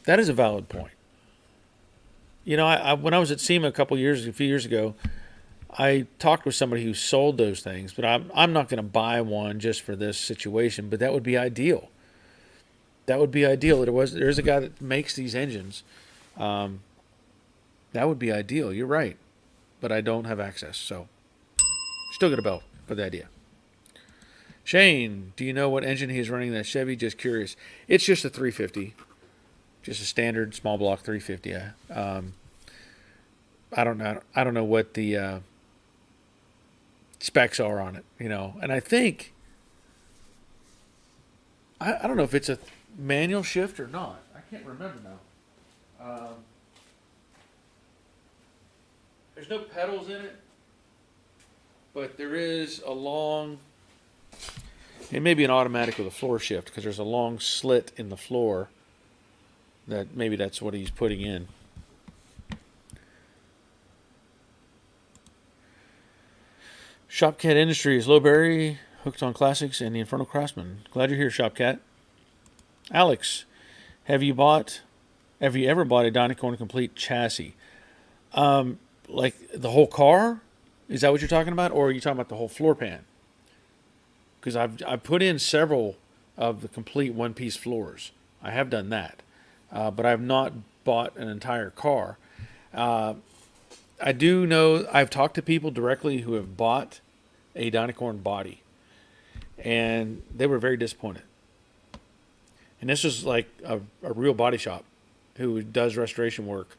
Speaker 1: That is a valid point. When I was at SEMA a few years ago, I talked with somebody who sold those things, but I'm not going to buy one just for this situation, but that would be ideal. That would be ideal. There's a guy that makes these engines. That would be ideal. You're right. But I don't have access, so still get a bell for the idea. Shane, do you know what engine he's running in that Chevy? Just curious. It's just a 350. Just a standard small block 350. I don't know what the specs are on it, And I think I don't know if it's a manual shift or not. I can't remember now. There's no pedals in it, but there is a long. It may be an automatic with a floor shift because there's a long slit in the floor. That's what he's putting in. Shopcat Industries, Lowberry, Hooked on Classics, and the Infernal Craftsman. Glad you're here, Shopcat. Alex, Have you bought? Have you ever bought a Dynacorn complete chassis? Like the whole car? Is that what you're talking about, or are you talking about the whole floor pan? Because I've put in several of the complete one piece floors. I have done that, but I've not bought an entire car. Uh, I do know I've talked to people directly who have bought a Dynacorn body, and they were very disappointed. And this was like a real body shop who does restoration work.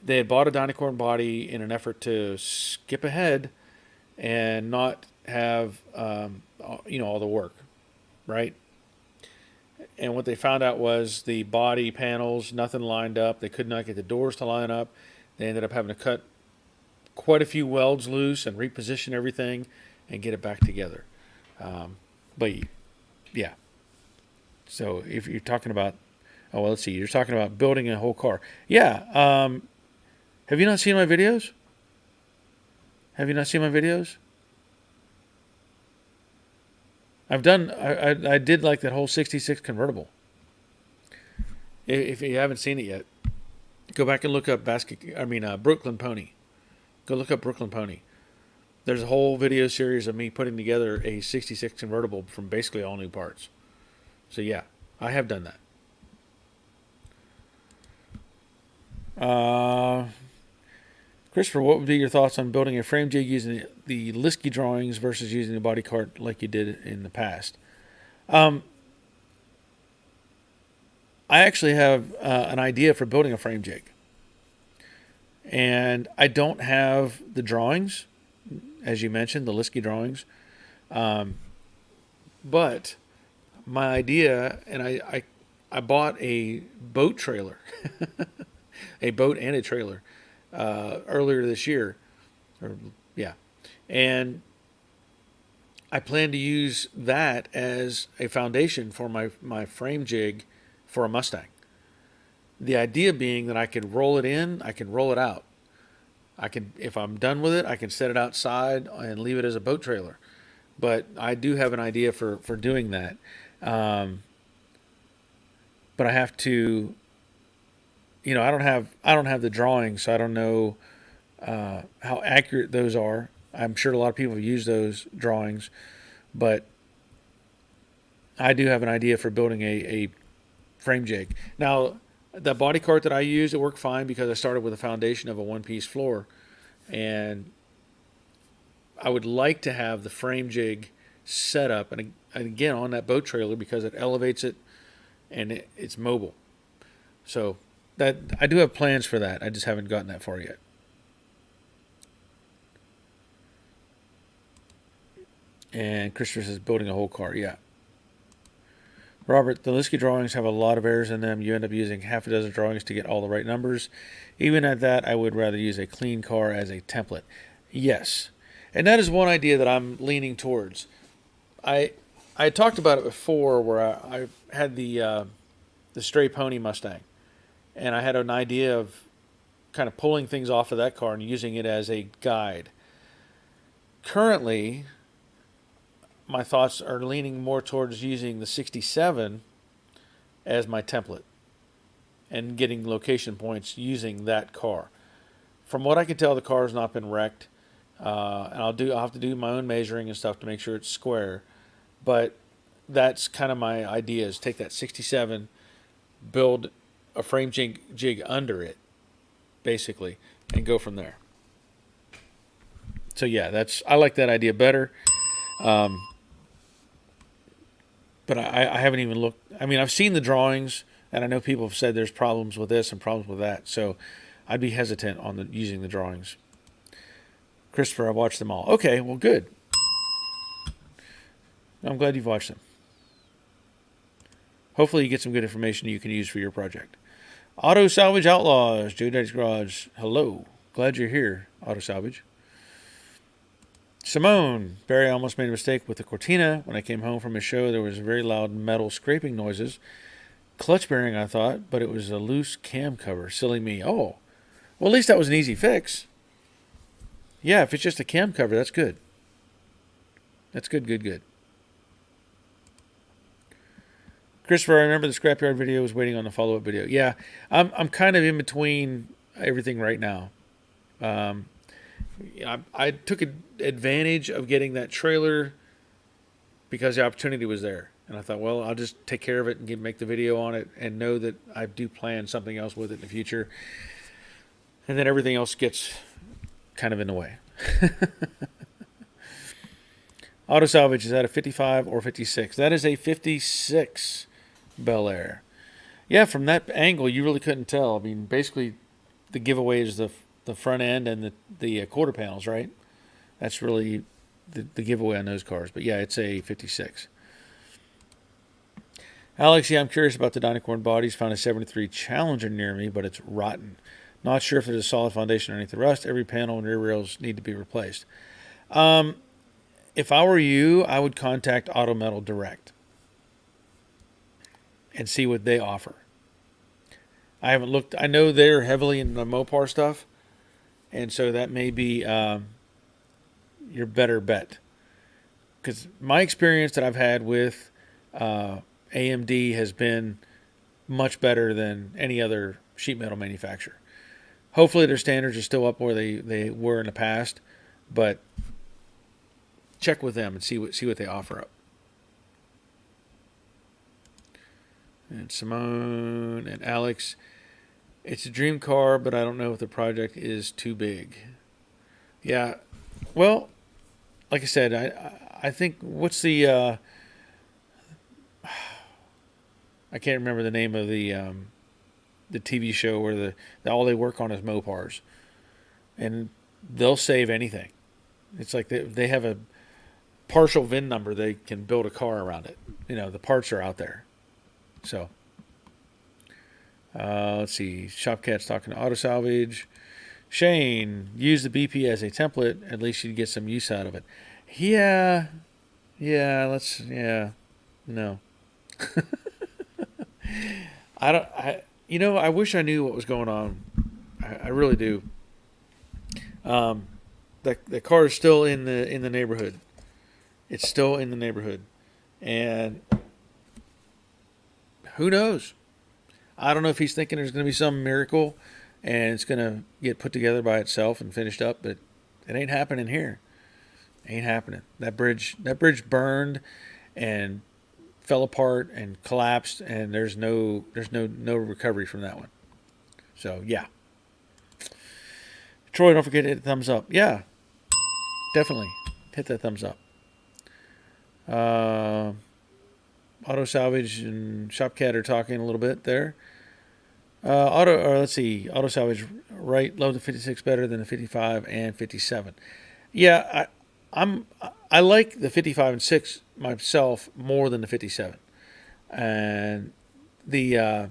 Speaker 1: They had bought a Dynacorn body in an effort to skip ahead and not have all the work, right? And what they found out was the body panels, nothing lined up. They could not get the doors to line up. They ended up having to cut quite a few welds loose and reposition everything and get it back together. But yeah, so if you're talking about, oh well, let's see, you're talking about building a whole car. Yeah. Have you not seen my videos? Have you not seen my videos? I did like that whole 66 convertible. If you haven't seen it yet, go back and look up Brooklyn Pony. Go look up Brooklyn Pony. There's a whole video series of me putting together a 66 convertible from basically all new parts. So yeah, I have done that. Christopher, what would be your thoughts on building a frame jig using the Liskey drawings versus using a body cart like you did in the past? I actually have an idea for building a frame jig. And I don't have the drawings, as you mentioned, the Liskey drawings. But my idea, and I bought a boat trailer, a boat and a trailer, earlier this year, and I plan to use that as a foundation for my frame jig for a Mustang. The idea being that I could roll it in, I can roll it out. I can, if I'm done with it, I can set it outside and leave it as a boat trailer. But I do have an idea for doing that. But I have to, I don't have the drawings, so I don't know how accurate those are. I'm sure a lot of people have used those drawings, but I do have an idea for building a frame jig. Now, the body cart that I used, it worked fine because I started with a foundation of a one-piece floor, and I would like to have the frame jig set up, and again on that boat trailer because it elevates it and it's mobile. So that I do have plans for that. I just haven't gotten that far yet. And Christopher says building a whole car. Yeah. Robert, the Liskey drawings have a lot of errors in them. You end up using half a dozen drawings to get all the right numbers. Even at that, I would rather use a clean car as a template. Yes. And that is one idea that I'm leaning towards. I talked about it before where I had the stray pony Mustang. And I had an idea of kind of pulling things off of that car and using it as a guide. Currently, my thoughts are leaning more towards using the 67 as my template and getting location points using that car. From what I can tell, the car has not been wrecked, and I'll have to do my own measuring and stuff to make sure it's square. But that's kind of my idea: is take that 67, build a frame jig under it, basically, and go from there. So yeah, I like that idea better. But I haven't even looked. I mean, I've seen the drawings, and I know people have said there's problems with this and problems with that. So I'd be hesitant on using the drawings. Christopher, I've watched them all. Okay, well, good. I'm glad you've watched them. Hopefully you get some good information you can use for your project. Auto Salvage Outlaws, Joe Daddy's Garage. Hello. Glad you're here, Auto Salvage. Simone, Barry almost made a mistake with the Cortina. When I came home from a show, there was very loud metal scraping noises. Clutch bearing, I thought, but it was a loose cam cover. Silly me. Oh, well, at least that was an easy fix. Yeah, if it's just a cam cover, that's good. That's good. Christopher, I remember the scrapyard video was waiting on the follow-up video. Yeah, I'm kind of in between everything right now. I took advantage of getting that trailer because the opportunity was there. And I thought, well, I'll just take care of it and make the video on it and know that I do plan something else with it in the future. And then everything else gets kind of in the way. Auto Salvage, is that a 55 or 56? That is a 56 Bel Air. Yeah, from that angle, you really couldn't tell. I mean, basically, the giveaway is the front end and the quarter panels, right? That's really the giveaway on those cars. But yeah, it's a 56. Alex, yeah, I'm curious about the Dynacorn bodies. Found a 73 Challenger near me, but it's rotten. Not sure if there's a solid foundation underneath the rust. Every panel and rear rails need to be replaced. If I were you, I would contact Auto Metal direct and see what they offer. I haven't looked. I know they're heavily in the Mopar stuff, and so that may be your better bet. Because my experience that I've had with AMD has been much better than any other sheet metal manufacturer. Hopefully their standards are still up where they were in the past, but check with them and see what they offer up. And Simone and Alex, it's a dream car, but I don't know if the project is too big. Yeah, well, like I said, I think what's the I can't remember the name of the TV show where all they work on is Mopars, and they'll save anything. It's like they have a partial VIN number, they can build a car around it. You know, the parts are out there. So, let's see. Shopcat's talking to Auto Salvage. Shane, use the BP as a template. At least you'd get some use out of it. Yeah, no. I wish I knew what was going on. I really do. The car is still in the neighborhood. It's still in the neighborhood, and who knows? I don't know if he's thinking there's going to be some miracle, and it's going to get put together by itself and finished up, but it ain't happening here. Ain't happening. That bridge burned and fell apart and collapsed, and there's no recovery from that one. So yeah. Troy, don't forget to hit the thumbs up. Yeah, definitely hit that thumbs up. Auto Salvage and Shopcat are talking a little bit there. Let's see. Auto Salvage, right? Love the 56 better than the 55 and 57. Yeah, I like the 55 and 6 myself more than the 57. And I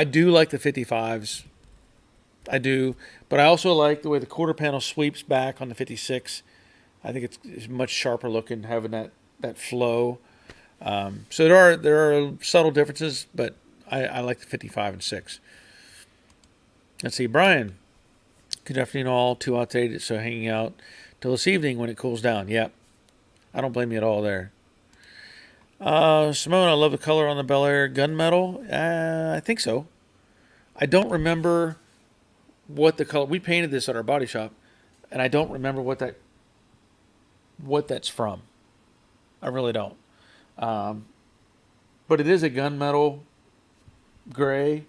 Speaker 1: do like the 55s. I do, but I also like the way the quarter panel sweeps back on the 56. I think it's much sharper looking, having that flow. So there are subtle differences, but I like the 55 and 6. Let's see, Brian. Good afternoon, all. Too outdated, so hanging out till this evening when it cools down. Yep, I don't blame you at all there. Simone, I love the color on the Bel Air gunmetal. I think so. I don't remember what the color. We painted this at our body shop, and I don't remember what that's from. I really don't. But it is a gunmetal gray.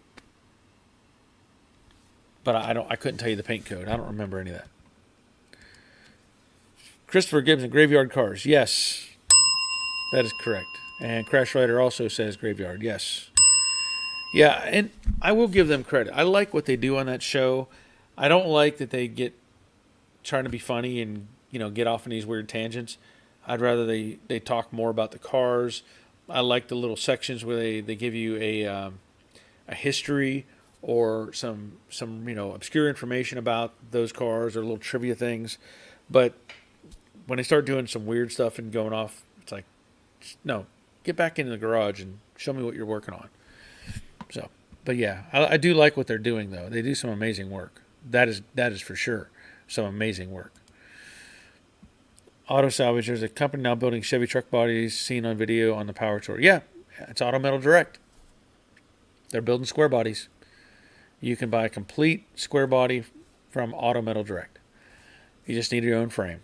Speaker 1: But I couldn't tell you the paint code. I don't remember any of that. Christopher Gibson, Graveyard Cars. Yes, that is correct. And Crash Rider also says Graveyard. Yes. Yeah, and I will give them credit. I like what they do on that show. I don't like that they get trying to be funny and get off in these weird tangents. I'd rather they talk more about the cars. I like the little sections where they give you a history or some obscure information about those cars or little trivia things. But when they start doing some weird stuff and going off, it's like, no, get back into the garage and show me what you're working on. So, but yeah, I do like what they're doing though. They do some amazing work. That is for sure some amazing work. Auto Salvage, there's a company now building Chevy truck bodies seen on video on the Power Tour. Yeah, It's Auto Metal Direct. They're building square bodies. You can buy a complete square body from Auto Metal Direct. You just need your own frame.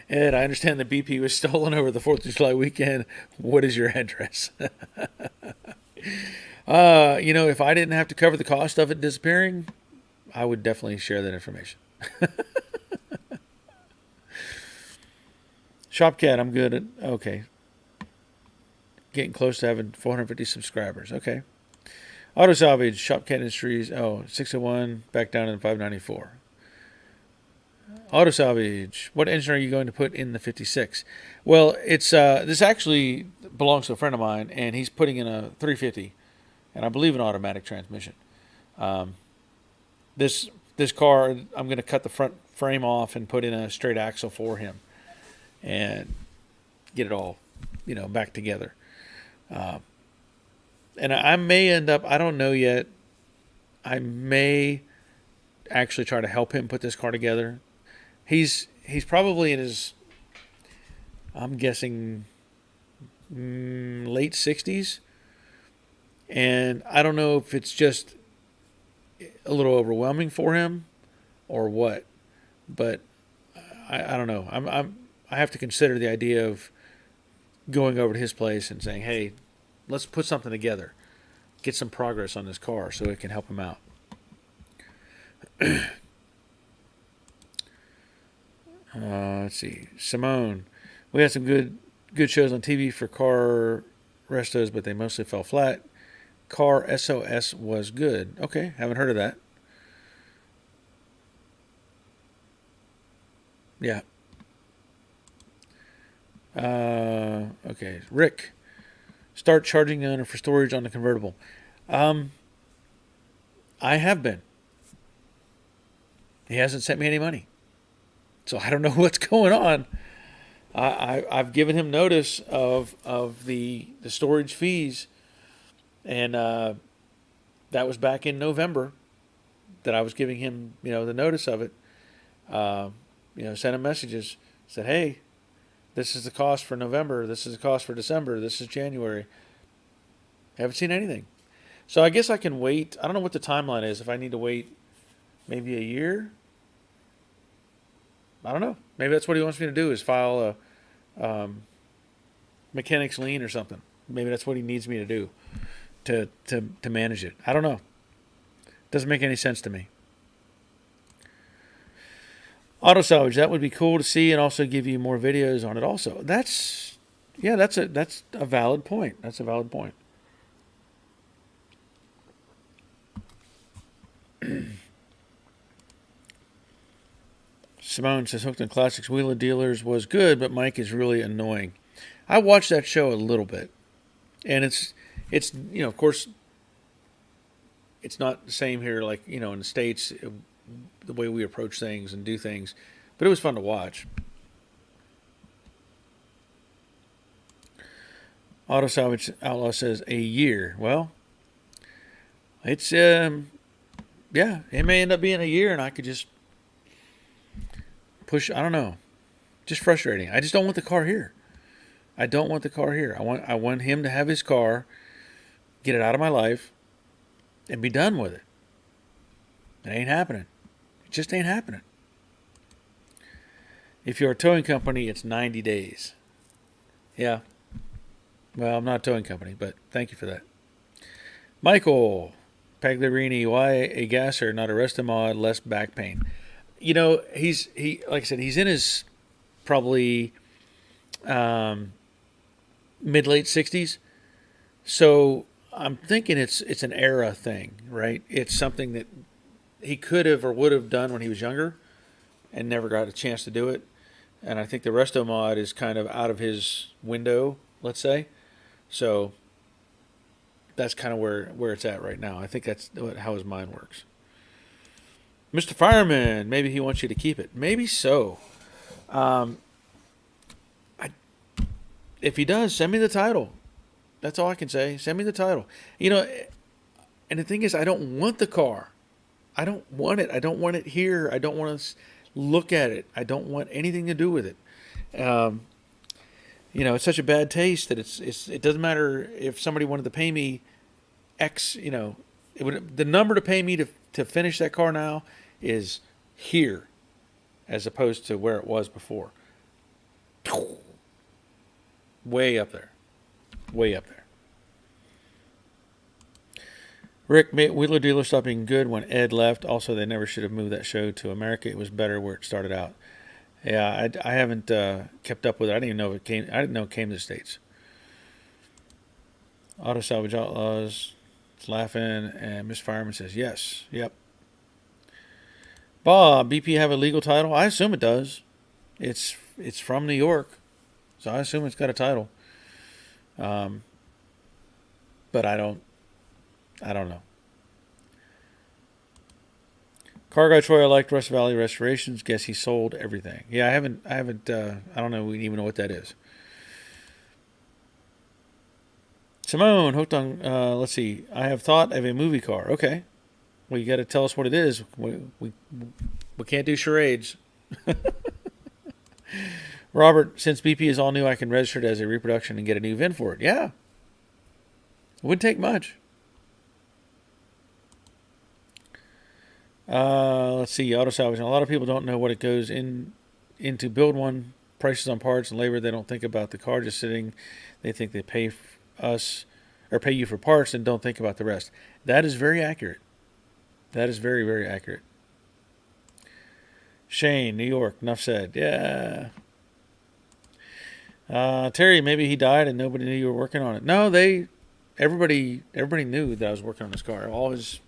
Speaker 1: Ed, I understand the BP was stolen over the 4th of July weekend. What is your address? If I didn't have to cover the cost of it disappearing, I would definitely share that information. Shopcat, I'm good at. Okay. Getting close to having 450 subscribers. Okay. Auto Salvage, Shopcat Industries. 601, back down in 594. Auto Salvage, what engine are you going to put in the 56? Well, it's this actually belongs to a friend of mine, and he's putting in a 350, and I believe an automatic transmission. This car, I'm going to cut the front frame off and put in a straight axle for him, and get it all, back together. And I may end up, I don't know yet, I may actually try to help him put this car together. He's probably in his, I'm guessing, late 60s. And I don't know if it's just a little overwhelming for him or what. But I don't know. I have to consider the idea of going over to his place and saying, hey, let's put something together. Get some progress on this car so it can help him out. Let's see. Simone. We had some good shows on TV for car restos, but they mostly fell flat. Car SOS was good. Okay, haven't heard of that. Yeah. Okay. Rick. Start charging the owner for storage on the convertible. I have been. He hasn't sent me any money. So I don't know what's going on. I've given him notice of the storage fees, and that was back in November that I was giving him the notice of it. Sent him messages, said, hey, this is the cost for November, this is the cost for December, this is January. Haven't seen anything. So I guess I can wait. I don't know what the timeline is. If I need to wait maybe a year. I don't know. Maybe that's what he wants me to do is file a mechanic's lien or something. Maybe that's what he needs me to do to manage it. I don't know. Doesn't make any sense to me. Auto Salvage, that would be cool to see and also give you more videos on it also. That's a valid point. That's a valid point. Simone says Hooked on Classics Wheel of Dealers was good, but Mike is really annoying. I watched that show a little bit, and it's of course it's not the same here like in the States, the way we approach things and do things, but it was fun to watch. Auto Salvage Outlaw says a year. Well, it's it may end up being a year, and I could just push. I don't know. Just frustrating. I just don't want the car here. I don't want the car here. I want him to have his car, get it out of my life, and be done with it. It ain't happening. It just ain't happening. If you're a towing company, it's 90 days. Yeah. Well, I'm not a towing company, but thank you for that. Michael Pagliarini, why a gasser, not a resto mod, less back pain? He's like I said, he's in his probably mid-late 60s. So I'm thinking it's an era thing, right? It's something that he could have or would have done when he was younger and never got a chance to do it. And I think the resto mod is kind of out of his window, let's say. So that's kind of where it's at right now. I think that's how his mind works. Mr. Fireman, maybe he wants you to keep it. Maybe so. If he does, send me the title. That's all I can say. Send me the title. And the thing is, I don't want the car. I don't want it. I don't want it here. I don't want to look at it. I don't want anything to do with it. um, it's such a bad taste that it doesn't matter if somebody wanted to pay me X. The number to pay me to finish that car now is here, as opposed to where it was before. Way up there. Way up there. Rick, Wheeler Dealer stopped being good when Ed left. Also, they never should have moved that show to America. It was better where it started out. Yeah, I haven't kept up with it. I didn't even know it came. I didn't know it came to the States. Auto Salvage Outlaws is laughing, and Miss Fireman says yes. Yep. Bob, BP have a legal title? I assume it does. It's from New York, so I assume it's got a title. But I don't know. Car Guy Troy, I liked Rust Valley Restorations. Guess he sold everything. Yeah, I haven't. I don't know. We even know what that is. Simone, hooked on. Let's see. I have thought of a movie car. Okay. Well, you got to tell us what it is. We can't do charades. Robert, since BP is all new, I can register it as a reproduction and get a new VIN for it. Yeah. It wouldn't take much. Let's see. Auto salvage. A lot of people don't know what it goes into build one. Prices on parts and labor. They don't think about the car just sitting. They think they pay us or pay you for parts and don't think about the rest. That is very accurate. That is very, very accurate. Shane, New York. Enough said. Yeah. Terry, maybe he died and nobody knew you were working on it. No, everybody knew that I was working on this car. All his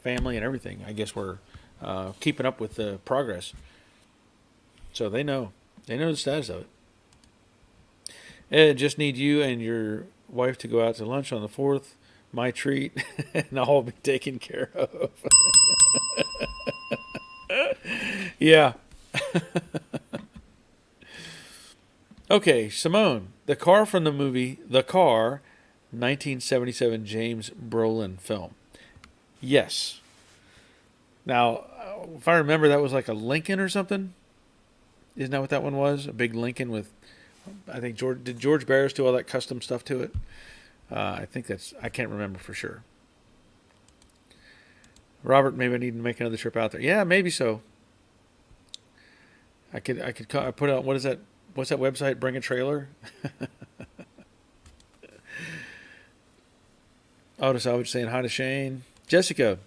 Speaker 1: family and everything, I guess, were keeping up with the progress. So they know. They know the status of it. Ed, just need you and your wife to go out to lunch on the 4th. My treat, and I'll be taken care of. Yeah. Okay, Simone. The car from the movie The Car, 1977 James Brolin film. Yes. Now, if I remember, that was like a Lincoln or something. Isn't that what that one was? A big Lincoln with, I think, did George Barris do all that custom stuff to it? I think I can't remember for sure. Robert, maybe I need to make another trip out there. Yeah, maybe so. I could put out, what is that? What's that website? Bring a trailer? Auto Salvage saying hi to Shane. Jessica,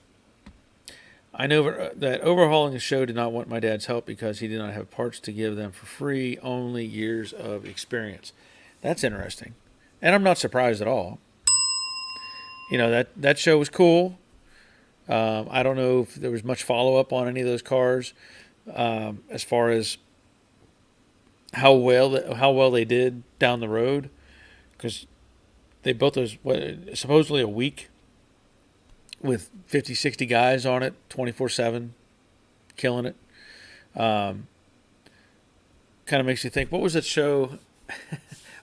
Speaker 1: I know that overhauling the show did not want my dad's help because he did not have parts to give them for free, only years of experience. That's interesting. And I'm not surprised at all. That show was cool. I don't know if there was much follow-up on any of those cars as far as how well they did down the road, because they built those supposedly a week with 50, 60 guys on it, 24/7, killing it. Kind of makes you think, what was that show?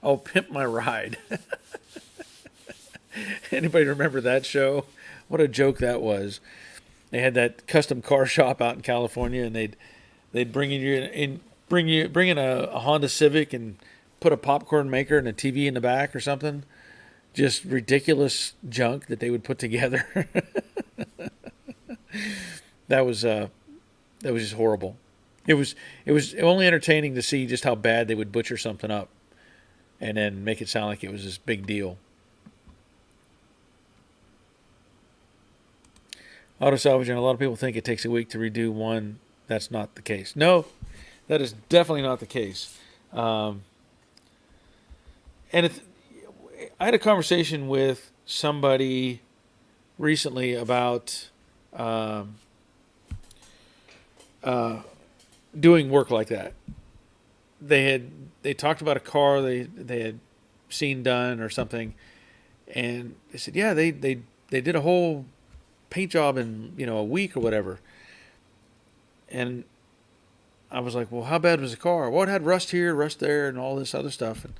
Speaker 1: Oh, Pimp My Ride. Anybody remember that show? What a joke that was. They had that custom car shop out in California, and they'd bring in a Honda Civic and put a popcorn maker and a TV in the back or something. Just ridiculous junk that they would put together. That was just horrible. It was only entertaining to see just how bad they would butcher something up and then make it sound like it was this big deal. Auto salvage, and a lot of people think it takes a week to redo one. That's not the case. No, that is definitely not the case. And I had a conversation with somebody recently about doing work like that. They talked about a car they had seen done or something, and they said, yeah, they did a whole paint job in a week or whatever. And I was like, well, how bad was the car? Well, it had rust here, rust there, and all this other stuff. And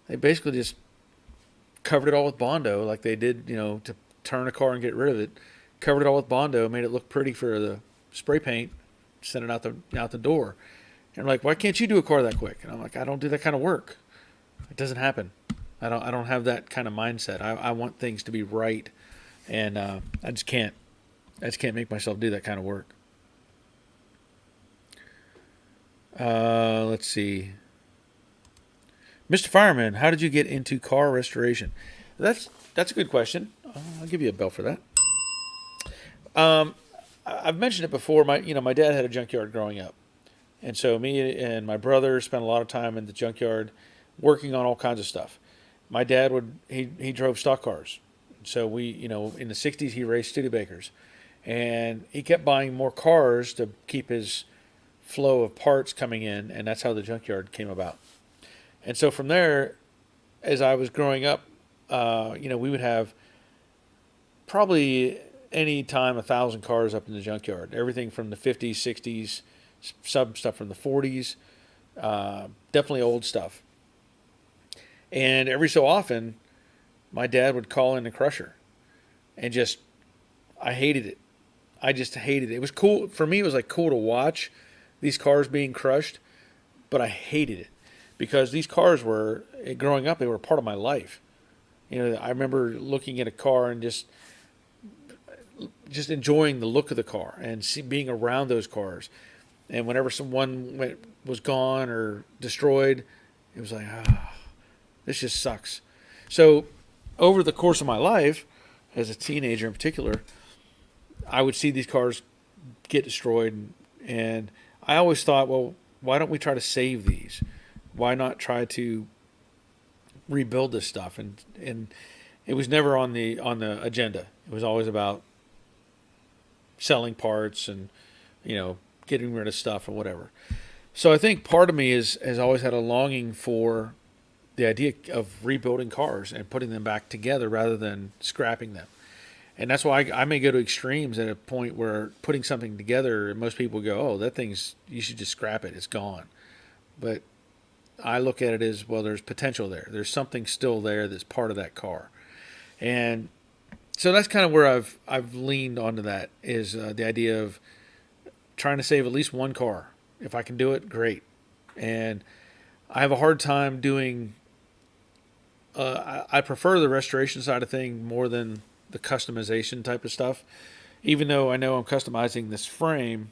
Speaker 1: they basically just covered it all with Bondo, like they did, to turn a car and get rid of it. Covered it all with Bondo, made it look pretty for the spray paint, sent it out the door. And they're like, why can't you do a car that quick? And I'm like, I don't do that kind of work. It doesn't happen. I don't have that kind of mindset. I want things to be right, and I just can't. I just can't make myself do that kind of work. Let's see. Mr. Fireman, how did you get into car restoration? That's a good question. I'll give you a bell for that. I've mentioned it before. My dad had a junkyard growing up, and so me and my brother spent a lot of time in the junkyard, working on all kinds of stuff. My dad he drove stock cars, so we in the '60s he raced Studebakers, and he kept buying more cars to keep his flow of parts coming in, and that's how the junkyard came about. And so from there, as I was growing up, we would have probably any time 1,000 cars up in the junkyard. Everything from the '50s, '60s, some stuff from the '40s, definitely old stuff. And every so often, my dad would call in the crusher, and I hated it. I just hated it. It was cool for me. It was like cool to watch these cars being crushed, but I hated it because these cars were, growing up, they were part of my life. I remember looking at a car and just enjoying the look of the car and being around those cars. And whenever someone was gone or destroyed, it was like, this just sucks. So over the course of my life, as a teenager in particular, I would see these cars get destroyed, and I always thought, well, why don't we try to save these? Why not try to rebuild this stuff? And it was never on the agenda. It was always about selling parts and getting rid of stuff or whatever. So I think part of me has always had a longing for the idea of rebuilding cars and putting them back together rather than scrapping them. And that's why I may go to extremes at a point where putting something together, most people go, oh, you should just scrap it. It's gone. But I look at it as, well, there's potential there. There's something still there that's part of that car. And so that's kind of where I've leaned onto that, is the idea of trying to save at least one car. If I can do it, great. And I have a hard time doing, I prefer the restoration side of thing more than the customization type of stuff. Even though I know I'm customizing this frame,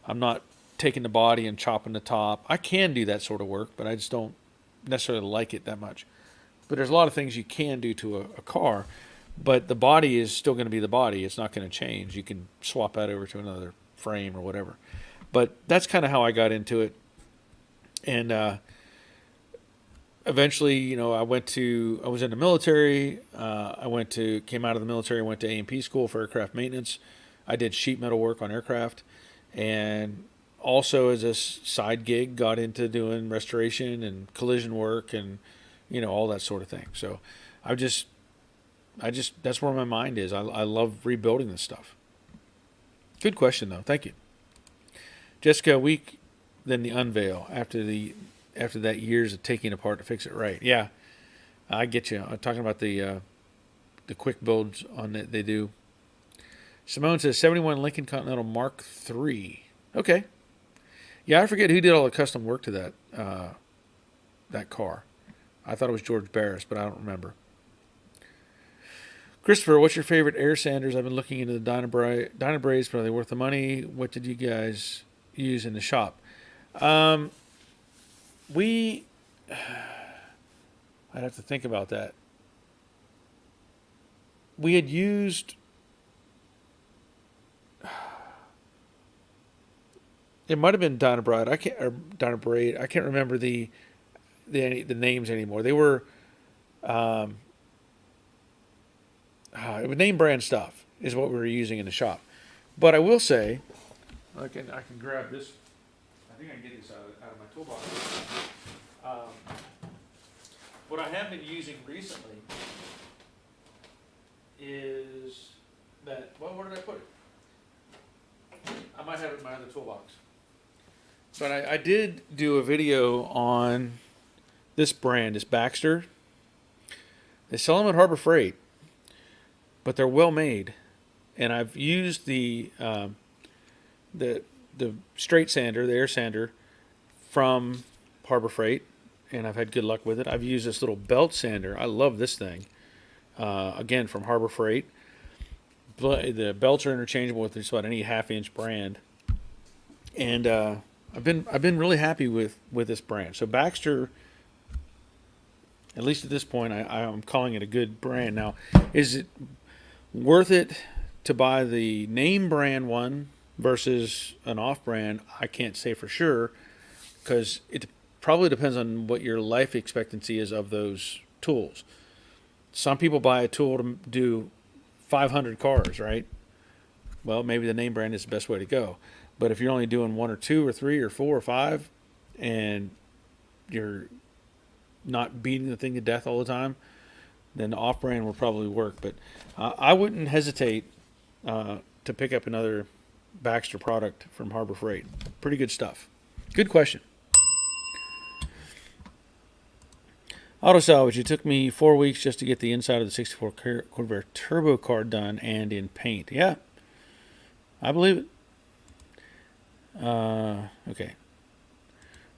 Speaker 1: I'm not taking the body and chopping the top. I can do that sort of work, but I just don't necessarily like it that much. But there's a lot of things you can do to a car, but the body is still going to be the body. It's not going to change. You can swap that over to another frame or whatever. But that's kind of how I got into it. And eventually, I was in the military. Came out of the military, went to A&P school for aircraft maintenance. I did sheet metal work on aircraft, and also as a side gig, got into doing restoration and collision work and, all that sort of thing. So that's where my mind is. I love rebuilding this stuff. Good question though. Thank you. Jessica, a week, then the unveil after that years of taking it apart to fix it right. Yeah, I get you. I'm talking about the quick builds on that they do. Simone says 71 Lincoln Continental Mark III. Okay. Yeah, I forget who did all the custom work to that car. I thought it was George Barris, but I don't remember. Christopher, what's your favorite air sanders? I've been looking into the Dynabraids, but are they worth the money? What did you guys use in the shop? I'd have to think about that. We had used, it might have been Dynabraid. Dynabraid. I can't remember the names anymore. They were, it was name brand stuff is what we were using in the shop. But I will say, I can grab this. I think I can get this out of my toolbox. What I have been using recently is that, well, where did I put it? I might have it in my other toolbox. But I did do a video on this brand, this Baxter. They sell them at Harbor Freight, but they're well made. And I've used the straight sander, the air sander, from Harbor Freight, and I've had good luck with it. I've used this little belt sander. I love this thing. Again, from Harbor Freight. The belts are interchangeable with just about any half-inch brand, and I've been really happy with this brand. So Baxter, at least at this point, I'm calling it a good brand. Now, is it worth it to buy the name brand one versus an off-brand? I can't say for sure, because it probably depends on what your life expectancy is of those tools. Some people buy a tool to do 500 cars, right? Well, maybe the name brand is the best way to go. But if you're only doing 1 or 2 or 3 or 4 or 5, and you're not beating the thing to death all the time, then the off-brand will probably work. But I wouldn't hesitate to pick up another Baxter product from Harbor Freight. Pretty good stuff. Good question. Auto salvage. It took me 4 weeks just to get the inside of the 64 Corvair turbo car done and in paint. Yeah, I believe it. Okay.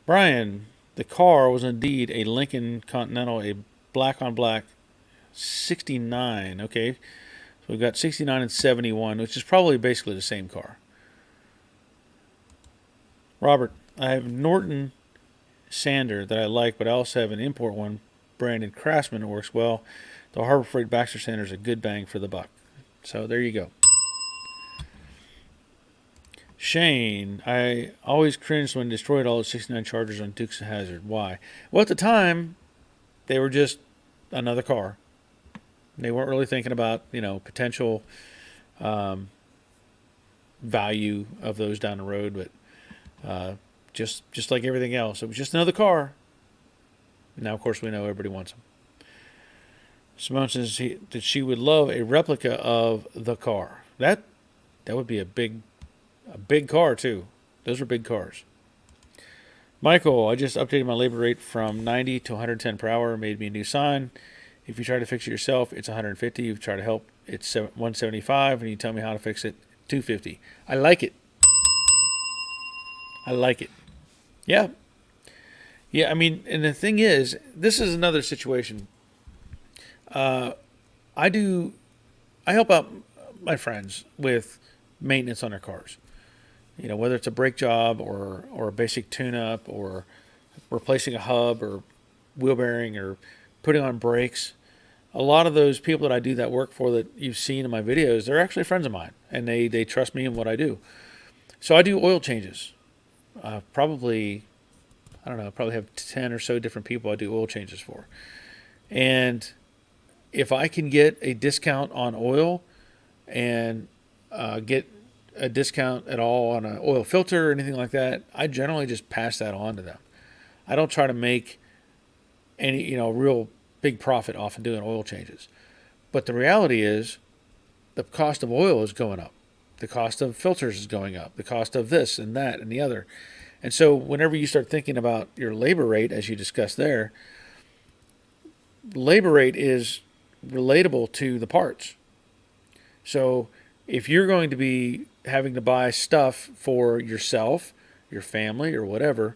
Speaker 1: Brian, the car was indeed a Lincoln Continental, a black on black 69. Okay. So we've got 69 and 71, which is probably basically the same car. Robert, I have Norton sander that I like, but I also have an import one branded Craftsman that works well. The Harbor Freight Baxter sander is a good bang for the buck. So there you go. Shane, I always cringed when destroyed all the 69 Chargers on Dukes of Hazzard. Why? Well, at the time, they were just another car. They weren't really thinking about, potential value of those down the road, but just like everything else, it was just another car. Now, of course, we know everybody wants them. Simone says that she would love a replica of the car. That would be a big car too. Those are big cars. Michael, I just updated my labor rate from 90 to 110 per hour. Made me a new sign. If you try to fix it yourself, it's 150. If you try to help, it's 175. And you tell me how to fix it, 250. I like it. Yeah. Yeah, I mean, and the thing is, this is another situation. I help out my friends with maintenance on their cars. Whether it's a brake job or a basic tune-up or replacing a hub or wheel bearing or putting on brakes. A lot of those people that I do that work for that you've seen in my videos, they're actually friends of mine, and they trust me in what I do. So I do oil changes. Probably have 10 or so different people I do oil changes for. And if I can get a discount on oil and get a discount at all on an oil filter or anything like that, I generally just pass that on to them. I don't try to make any, real big profit off of doing oil changes. But the reality is the cost of oil is going up. The cost of filters is going up. The cost of this and that and the other. And so whenever you start thinking about your labor rate, as you discussed there, labor rate is relatable to the parts. So if you're going to be having to buy stuff for yourself, your family, or whatever,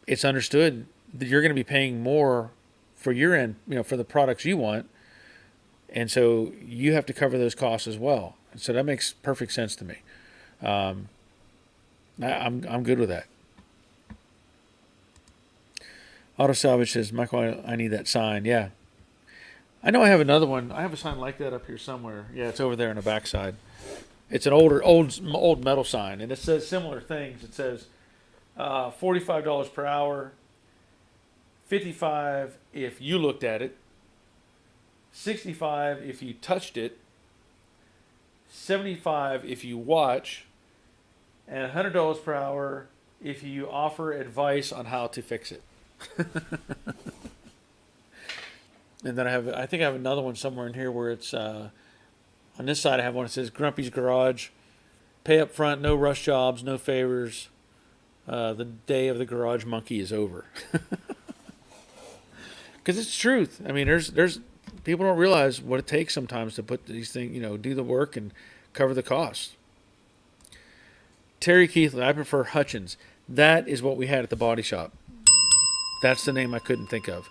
Speaker 1: it's understood that you're going to be paying more for your end, for the products you want. And so you have to cover those costs as well. And so that makes perfect sense to me. I'm good with that. Auto Salvage says, Michael, I need that sign. Yeah. I know I have another one. I have a sign like that up here somewhere. Yeah, it's over there on the backside. It's an old metal sign, and it says similar things. It says $45 per hour, $55 if you looked at it, $65 if you touched it, $75 if you watch, and $100 per hour if you offer advice on how to fix it. And then I think I have another one somewhere in here where it's on this side I have one that says Grumpy's Garage, pay up front, no rush jobs, no favors. The day of the garage monkey is over. Because it's the truth. I mean, there's people don't realize what it takes sometimes to put these things, do the work and cover the costs. Terry Keithley, I prefer Hutchins. That is what we had at the body shop. That's the name I couldn't think of.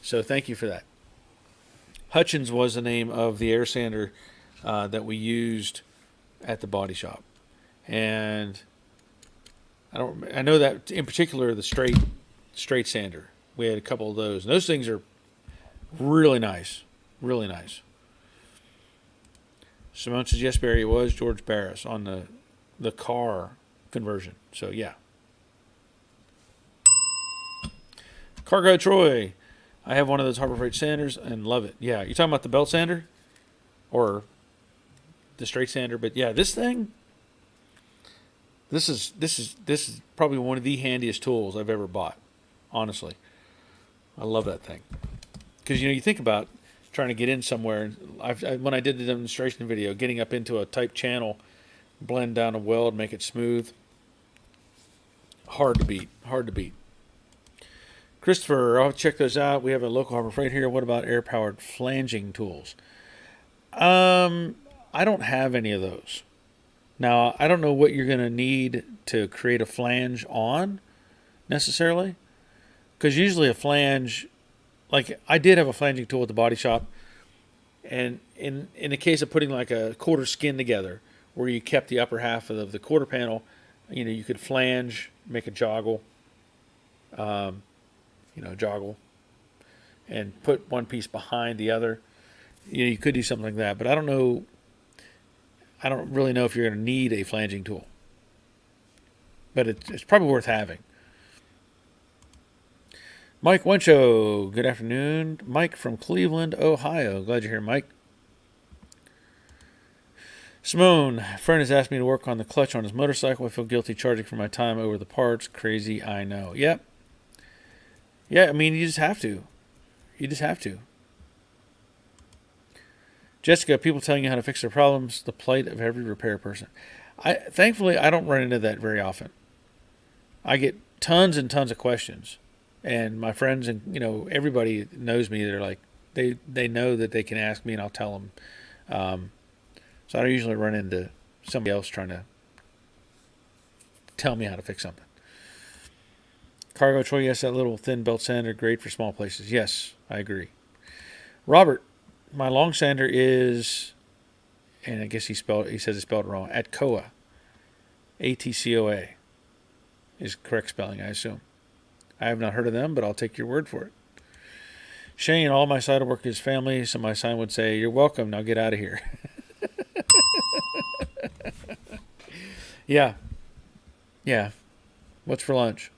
Speaker 1: So thank you for that. Hutchins was the name of the air sander that we used at the body shop, and I know that in particular the straight sander. We had a couple of those. And those things are really nice, really nice. Simone says yes, Barry. It was George Barris on the car conversion. So yeah. Cargo Troy, I have one of those Harbor Freight sanders and love it. Yeah, you're talking about the belt sander or the straight sander, but yeah, this thing. This is probably one of the handiest tools I've ever bought. Honestly, I love that thing because you think about trying to get in somewhere. When I did the demonstration video, getting up into a tight channel, blend down a weld, make it smooth. Hard to beat. Hard to beat. Christopher, I'll check those out. We have a local Harbor Freight here. What about air-powered flanging tools? I don't have any of those. Now, I don't know what you're going to need to create a flange on, necessarily. Because usually a flange, like I did have a flanging tool at the body shop. And in the case of putting like a quarter skin together, where you kept the upper half of the quarter panel, you could flange, make a joggle. Joggle, and put one piece behind the other. You could do something like that, but I don't know. I don't really know if you're going to need a flanging tool, but it's probably worth having. Mike Wencho, good afternoon. Mike from Cleveland, Ohio. Glad you're here, Mike. Simone, a friend has asked me to work on the clutch on his motorcycle. I feel guilty charging for my time over the parts. Crazy, I know. Yep. Yeah, I mean, you just have to. You just have to. Jessica, people telling you how to fix their problems, the plight of every repair person. Thankfully, I don't run into that very often. I get tons and tons of questions. And my friends and, everybody knows me. They're like, they know that they can ask me and I'll tell them. So I don't usually run into somebody else trying to tell me how to fix something. Cargo Troy, yes, that little thin belt sander, great for small places. Yes, I agree. Robert, my long sander is, and I guess he says it spelled wrong, Atcoa. A-T-C-O-A is correct spelling, I assume. I have not heard of them, but I'll take your word for it. Shane, all my side work is family, so my sign would say, you're welcome, now get out of here. Yeah. Yeah. What's for lunch?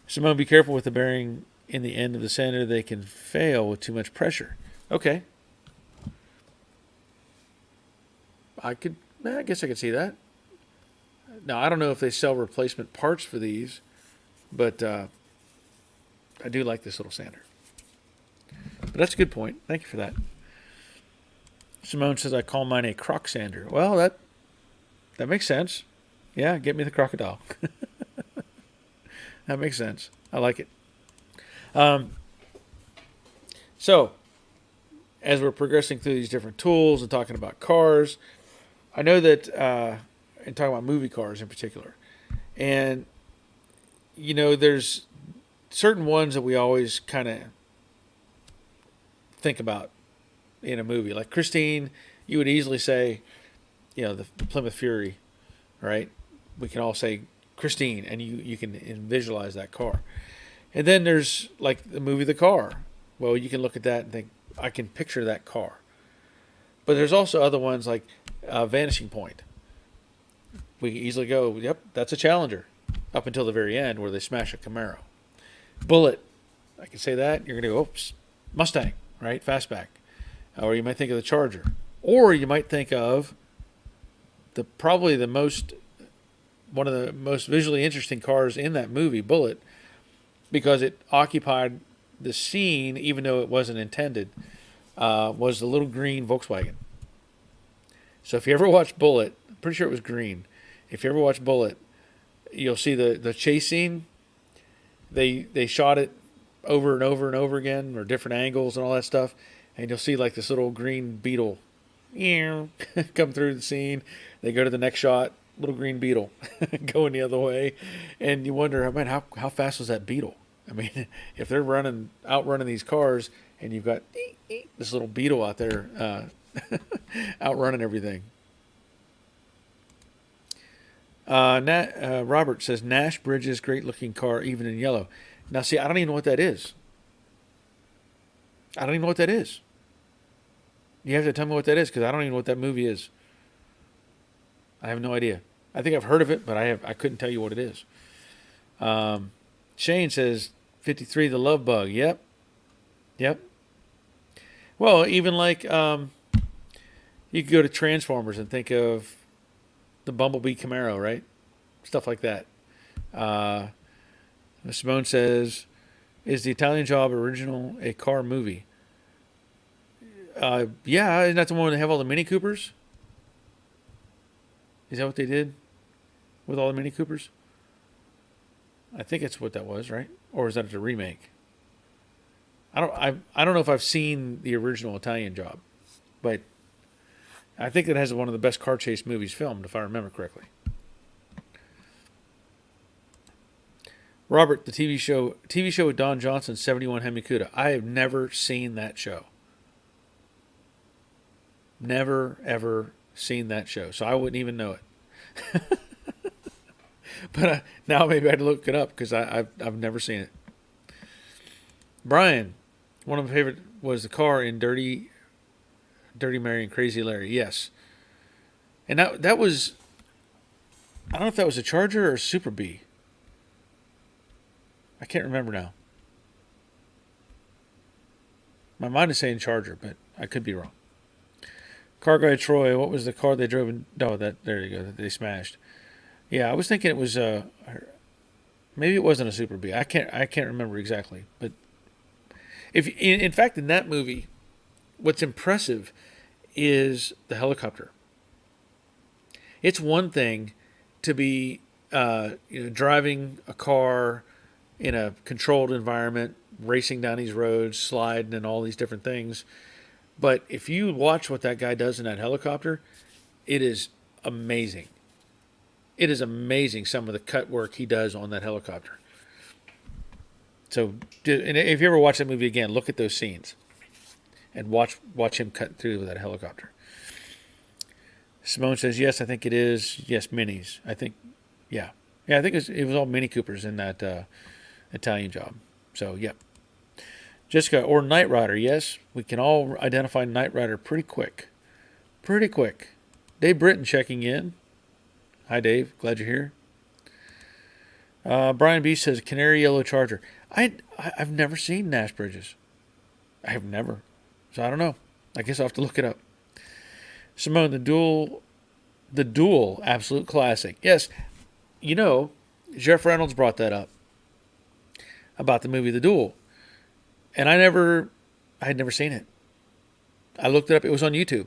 Speaker 1: Simone, be careful with the bearing in the end of the sander. They can fail with too much pressure. Okay. I guess I could see that. Now, I don't know if they sell replacement parts for these, but I do like this little sander. But that's a good point. Thank you for that. Simone says, I call mine a croc sander. Well, that makes sense. Yeah, get me the crocodile. That makes sense. I like it. So, as we're progressing through these different tools and talking about cars, I know that, and talking about movie cars in particular, and, there's certain ones that we always kind of think about in a movie. Like Christine, you would easily say, the Plymouth Fury, right? We can all say Christine, and you can visualize that car. And then there's like the movie The Car. Well, you can look at that and think, I can picture that car. But there's also other ones like Vanishing Point. We can easily go, yep, that's a Challenger, up until the very end where they smash a Camaro. Bullet, I can say that. You're going to go, oops, Mustang, right? Fastback. Or you might think of the Charger. Or you might think of one of the most visually interesting cars in that movie, Bullet, because it occupied the scene, even though it wasn't intended, was the little green Volkswagen. So if you ever watch Bullet, I'm pretty sure it was green. If you ever watch Bullet, you'll see the chase scene. They shot it over and over and over again, or different angles and all that stuff, and you'll see like this little green Beetle come through the scene. They go to the next shot, little green beetle going the other way, and you wonder, man, how fast was that beetle? I mean, if they're outrunning these cars, and you've got this little beetle out there outrunning everything. Robert says Nash Bridges, great looking car, even in yellow. Now, see, I don't even know what that is. I don't even know what that is. You have to tell me what that is because I don't even know what that movie is. I have no idea. I think I've heard of it, but I couldn't tell you what it is. Shane says 53, the Love Bug. Yep. Well, even like you could go to Transformers and think of the Bumblebee Camaro, right? Stuff like that. Simone says, is the Italian Job original a car movie? Yeah, isn't that the one where they have all the Mini Coopers? Is that what they did with all the Mini Coopers? I think it's what that was, right? Or is that a remake? I don't know if I've seen the original Italian Job, but I think it has one of the best car chase movies filmed, if I remember correctly. Robert, the TV show with Don Johnson, 71 Hemikuda. I have never seen that show. Never, ever seen that show. So I wouldn't even know it. But now maybe I'd look it up because I've never seen it. Brian, one of my favorite was the car in Dirty Mary and Crazy Larry. Yes. And that was, I don't know if that was a Charger or a Super Bee. I can't remember now. My mind is saying Charger, but I could be wrong. Car Guy Troy, what was the car they drove in? No, there you go. That they smashed. Yeah, I was thinking it was maybe it wasn't a Super Bee. I can't remember exactly. But in fact in that movie, what's impressive is the helicopter. It's one thing to be driving a car in a controlled environment, racing down these roads, sliding, and all these different things. But if you watch what that guy does in that helicopter, it is amazing. It is amazing some of the cut work he does on that helicopter. So, and if you ever watch that movie again, look at those scenes and watch him cut through with that helicopter. Simone says, yes, I think it is. Yes, Minis. I think, yeah. Yeah, I think it was all Mini Coopers in that Italian Job. So, yep. Jessica, or Knight Rider. Yes, we can all identify Knight Rider pretty quick. Dave Britton checking in. Hi, Dave. Glad you're here. Brian B says, Canary Yellow Charger. I've never seen Nash Bridges. I have never. So I don't know. I guess I'll have to look it up. Simone, the Duel, absolute classic. Yes, Jeff Reynolds brought that up about the movie The Duel. And I had never seen it. I looked it up. It was on YouTube.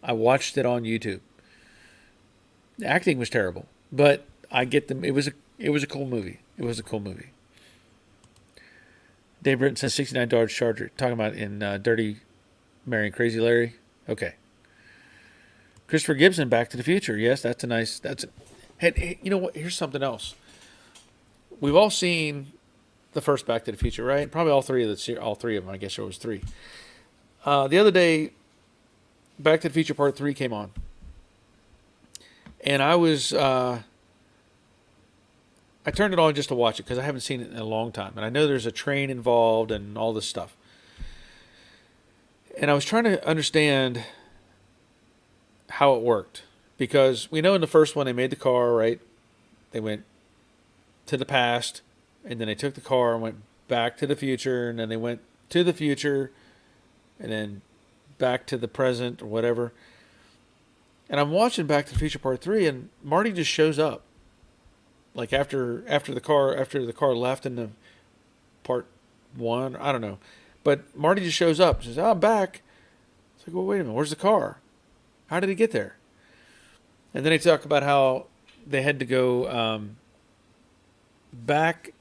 Speaker 1: I watched it on YouTube. The acting was terrible, but I get them. It was a cool movie. Dave Britton says 69 Dodge Charger. Talking about in Dirty Mary and Crazy Larry. Okay. Christopher Gibson, Back to the Future. Yes, hey, you know what? Here's something else. We've all seen the first Back to the Future, right? Probably all three of them. I guess there was three. The other day, Back to the Future Part 3 came on. And I turned it on just to watch it because I haven't seen it in a long time. And I know there's a train involved and all this stuff. And I was trying to understand how it worked. Because we know in the first one they made the car, right? They went to the past, and then they took the car and went back to the future, and then they went to the future, and then back to the present or whatever. And I'm watching Back to the Future Part 3, and Marty just shows up. Like after the car left in the Part 1, I don't know. But Marty just shows up and says, I'm back. It's like, well, wait a minute, where's the car? How did he get there? And then they talk about how they had to go back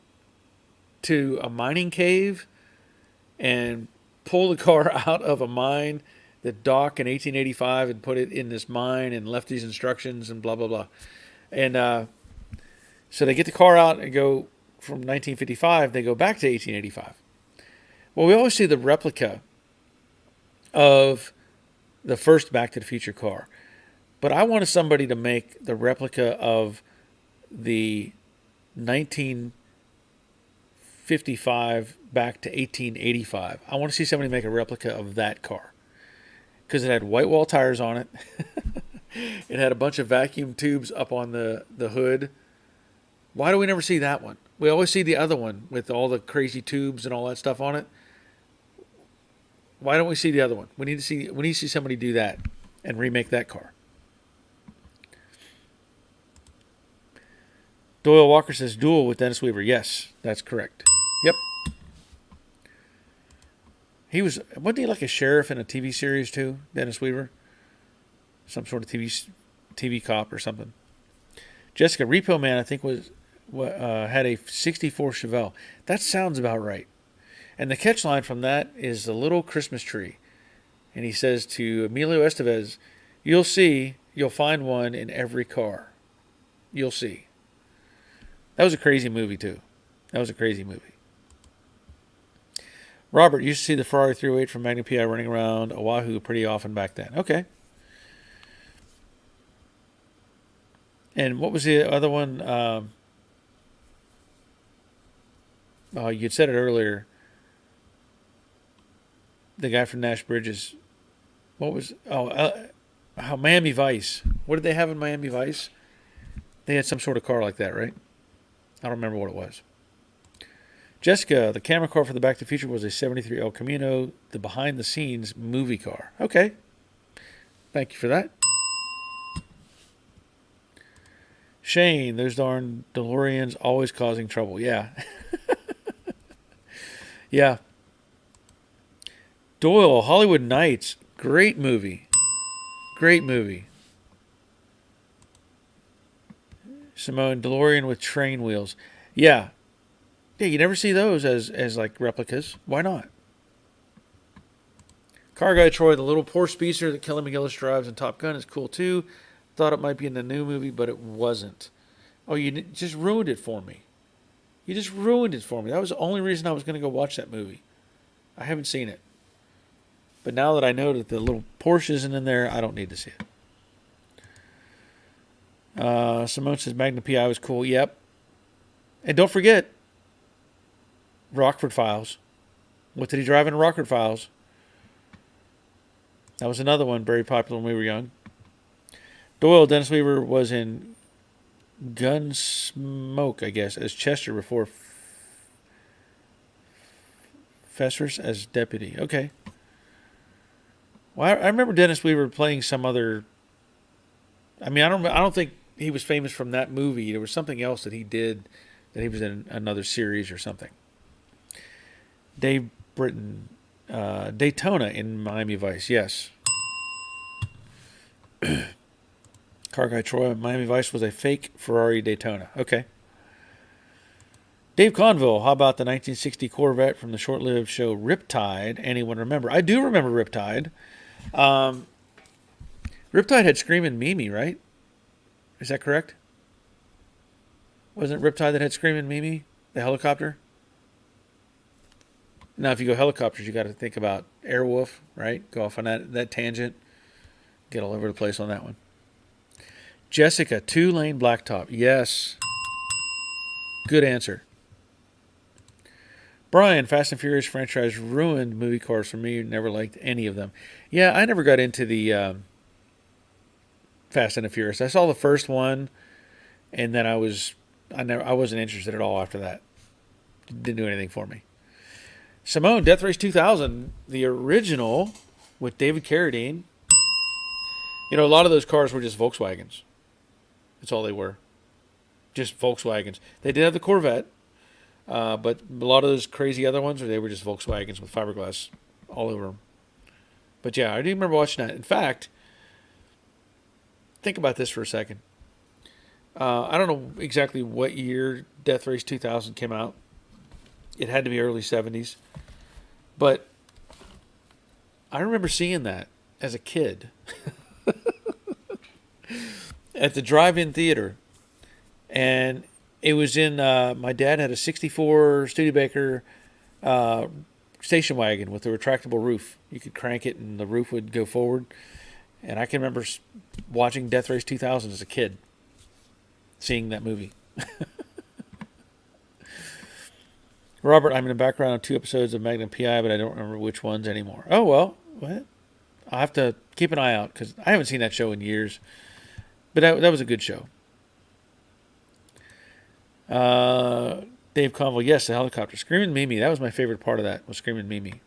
Speaker 1: to a mining cave and pull the car out of a mine that Doc in 1885 had put it in this mine and left these instructions and blah, blah, blah. And so they get the car out and go from 1955. They go back to 1885. Well, we always see the replica of the first Back to the Future car. But I wanted somebody to make the replica of the 1955 back to 1885. I want to see somebody make a replica of that car. Because it had white wall tires on it. It had a bunch of vacuum tubes up on the hood. Why do we never see that one? We always see the other one with all the crazy tubes and all that stuff on it. Why don't we see the other one? We need to see somebody do that and remake that car. Doyle Walker says duel with Dennis Weaver. Yes, that's correct. Yep. Wasn't he like a sheriff in a TV series too, Dennis Weaver? Some sort of TV cop or something. Jessica, Repo Man, I think had a 64 Chevelle. That sounds about right. And the catch line from that is a little Christmas tree. And he says to Emilio Estevez, you'll see, you'll find one in every car. You'll see. That was a crazy movie too. That was a crazy movie. Robert used to see the Ferrari 308 from Magnum PI running around Oahu pretty often back then. Okay. And what was the other one? You said it earlier. The guy from Nash Bridges. What was... Miami Vice. What did they have in Miami Vice? They had some sort of car like that, right? I don't remember what it was. Jessica, the camera car for the Back to the Future was a 73 El Camino, the behind-the-scenes movie car. Okay. Thank you for that. Shane, those darn DeLoreans always causing trouble. Yeah. Yeah. Doyle, Hollywood Nights. Great movie. Great movie. Simone, DeLorean with train wheels. Yeah. Yeah, you never see those as like replicas. Why not? Car Guy Troy, the little poor speedster that Kelly McGillis drives in Top Gun is cool too. Thought it might be in the new movie, but it wasn't. Oh, you just ruined it for me. You just ruined it for me. That was the only reason I was going to go watch that movie. I haven't seen it. But now that I know that the little Porsche isn't in there, I don't need to see it. Simone says Magnum PI was cool. Yep. And don't forget, Rockford Files. What did he drive in Rockford Files? That was another one very popular when we were young. Doyle, Dennis Weaver was in Gunsmoke, I guess, as Chester before Fessers as deputy. Okay. Well, I remember Dennis Weaver playing some other... I mean, I don't think he was famous from that movie. There was something else that he did, that he was in another series or something. Dave Britton, Daytona in Miami Vice, yes. Car Guy Troy, Miami Vice was a fake Ferrari Daytona. Okay. Dave Conville, how about the 1960 Corvette from the short-lived show Riptide? Anyone remember? I do remember Riptide. Riptide had Screamin' Mimi, right? Is that correct? Wasn't it Riptide that had Screamin' Mimi? The helicopter? Now, if you go helicopters, you got to think about Airwolf, right? Go off on that tangent. Get all over the place on that one. Jessica, 2-lane blacktop. Yes. Good answer. Brian, Fast and Furious franchise ruined movie cars for me. Never liked any of them. Yeah, I never got into the Fast and the Furious. I saw the first one, and then I wasn't interested at all after that. Didn't do anything for me. Simone, Death Race 2000, the original with David Carradine. You know, a lot of those cars were just Volkswagens. That's all they were. Just Volkswagens. They did have the Corvette, but a lot of those crazy other ones, they were just Volkswagens with fiberglass all over them. But yeah, I do remember watching that. In fact, think about this for a second. I don't know exactly what year Death Race 2000 came out. It had to be early 70s. But I remember seeing that as a kid at the drive-in theater And it was in, my dad had a 64 Studebaker uh, station wagon with a retractable roof. You could crank it and the roof would go forward. And I can remember watching Death Race 2000 as a kid, seeing that movie. Robert, I'm in the background on 2 episodes of Magnum PI, but I don't remember which ones anymore. Oh, well, what? I'll have to keep an eye out because I haven't seen that show in years. But that was a good show. Uh, Dave Conville, yes, the helicopter. Screaming Mimi, that was my favorite part of that, was Screaming Mimi.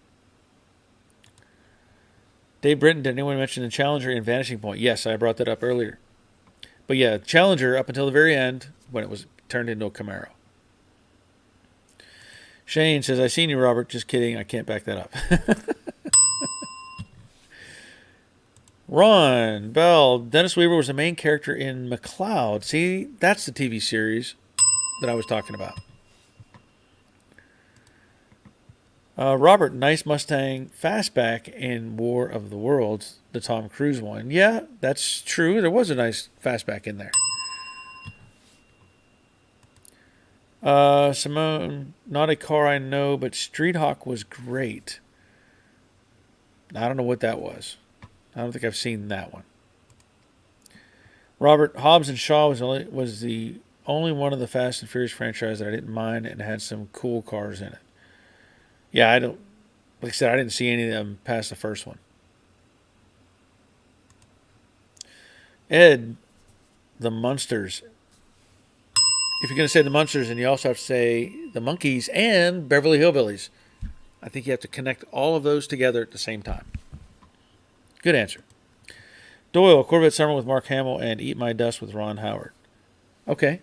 Speaker 1: Dave Britton, did anyone mention the Challenger and Vanishing Point? Yes, I brought that up earlier. But yeah, Challenger up until the very end when it was turned into a Camaro. Shane says, I seen you, Robert. Just kidding. I can't back that up. Ron Bell, Dennis Weaver was the main character in McCloud. See, that's the TV series that I was talking about. Robert, nice Mustang fastback in War of the Worlds, the Tom Cruise one. Yeah, that's true. There was a nice fastback in there. Simone, not a car I know, but Street Hawk was great. I don't know what that was. I don't think I've seen that one. Robert, Hobbs and Shaw was the only one of the Fast and Furious franchise that I didn't mind and had some cool cars in it. Yeah, I don't. Like I said, I didn't see any of them past the first one. Ed, the Munsters. If you're going to say the Munsters, then you also have to say the Monkees and Beverly Hillbillies. I think you have to connect all of those together at the same time. Good answer. Doyle, Corvette Summer with Mark Hamill and Eat My Dust with Ron Howard. Okay.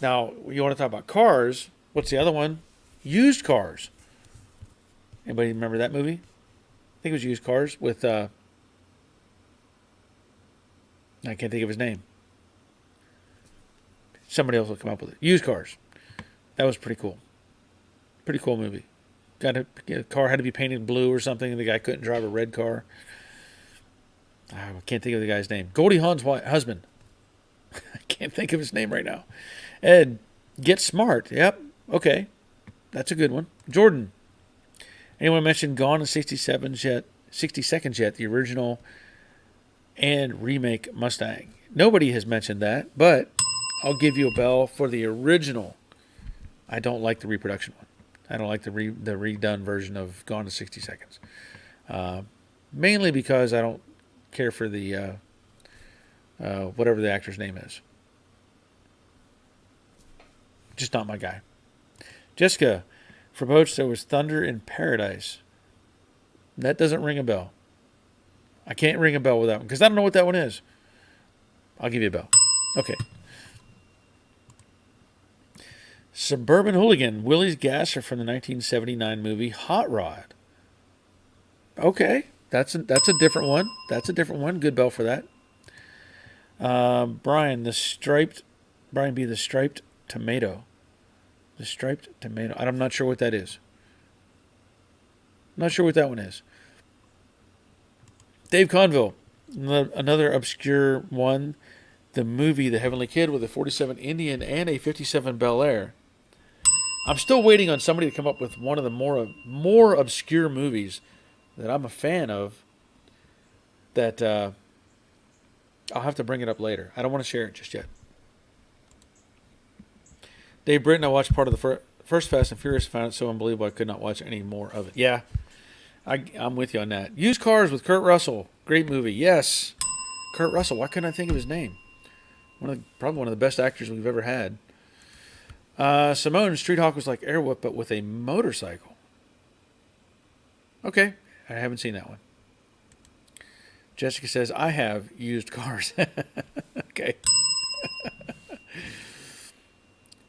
Speaker 1: Now, you want to talk about cars. What's the other one? Used Cars. Anybody remember that movie? I think it was Used Cars with, I can't think of his name. Somebody else will come up with it. Used Cars. That was pretty cool. Pretty cool movie. A car had to be painted blue or something, and the guy couldn't drive a red car. I can't think of the guy's name. Goldie Hawn's husband. I can't think of his name right now. Ed, Get Smart. Yep. Okay. That's a good one. Jordan. Anyone mentioned Gone in 60 Seconds yet, the original and remake Mustang? Nobody has mentioned that, but I'll give you a bell for the original. I don't like the reproduction one. I don't like the redone version of Gone in 60 Seconds. Mainly because I don't care for the whatever the actor's name is. Just not my guy. Jessica, for boats, there was Thunder in Paradise. That doesn't ring a bell. I can't ring a bell with that one because I don't know what that one is. I'll give you a bell. Okay. Suburban Hooligan, Willie's Gasser from the 1979 movie Hot Rod. Okay, that's a different one. That's a different one. Good bell for that. Brian B, the striped tomato. The striped tomato. I'm not sure what that is. Not sure what that one is. Dave Conville, another obscure one. The movie The Heavenly Kid with a 47 Indian and a 57 Bel Air. I'm still waiting on somebody to come up with one of the more obscure movies that I'm a fan of. That I'll have to bring it up later. I don't want to share it just yet. Dave Britton, I watched part of the first Fast and Furious, found it so unbelievable I could not watch any more of it. Yeah, I'm with you on that. Used Cars with Kurt Russell. Great movie. Yes. Kurt Russell. Why couldn't I think of his name? Probably one of the best actors we've ever had. Simone, Street Hawk was like Airwhip, but with a motorcycle. Okay. I haven't seen that one. Jessica says, I have Used Cars. Okay.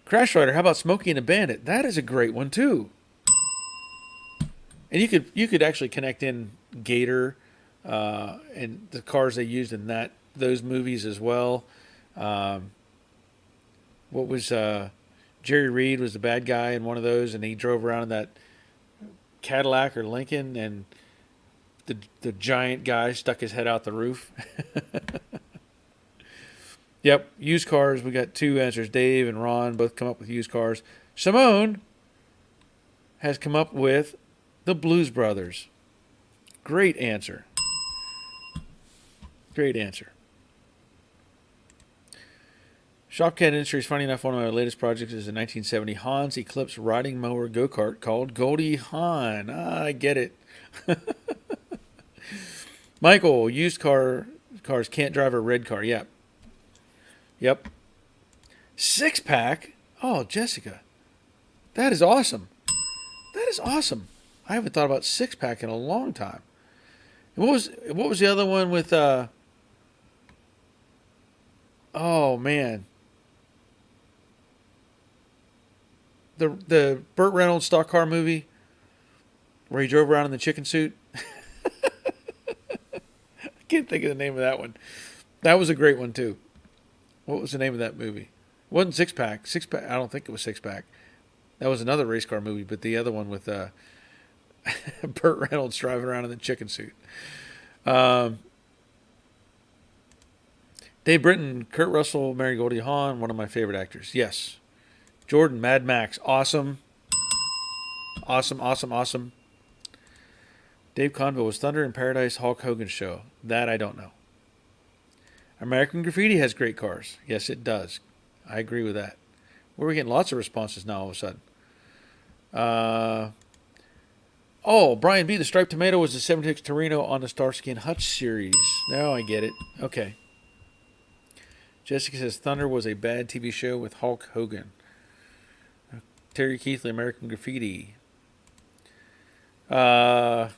Speaker 1: Crash Rider, how about Smokey and the Bandit? That is a great one too. And you could actually connect in Gator and the cars they used in those movies as well. What was Jerry Reed was the bad guy in one of those, and he drove around in that Cadillac or Lincoln, and the giant guy stuck his head out the roof. Yep, used cars. We got two answers. Dave and Ron both come up with used cars. Simone has come up with the Blues Brothers. Great answer. Great answer. Shopcat Industries, funny enough, one of my latest projects is a 1970 Hans Eclipse riding mower go-kart called Goldie Hawn. I get it. Michael, cars can't drive a red car. Yep. Yep. Six pack? Oh, Jessica. That is awesome. That is awesome. I haven't thought about six pack in a long time. And what was the other one with oh man. The Burt Reynolds stock car movie where he drove around in the chicken suit. I can't think of the name of that one. That was a great one too. What was the name of that movie? It wasn't Six Pack. Six Pack. I don't think it was Six Pack. That was another race car movie, but the other one with Burt Reynolds driving around in the chicken suit. Dave Britton, Kurt Russell, Mary Goldie Hawn, one of my favorite actors. Yes. Jordan, Mad Max, awesome. Awesome, awesome, awesome. Dave Conville, was Thunder in Paradise Hulk Hogan show? That I don't know. American Graffiti has great cars. Yes, it does. I agree with that. We're getting lots of responses now all of a sudden. Brian B. The Striped Tomato was the 76 Torino on the Starsky and Hutch series. Now I get it. Okay. Jessica says Thunder was a bad TV show with Hulk Hogan. Terry Keithley, American Graffiti. Shopcat,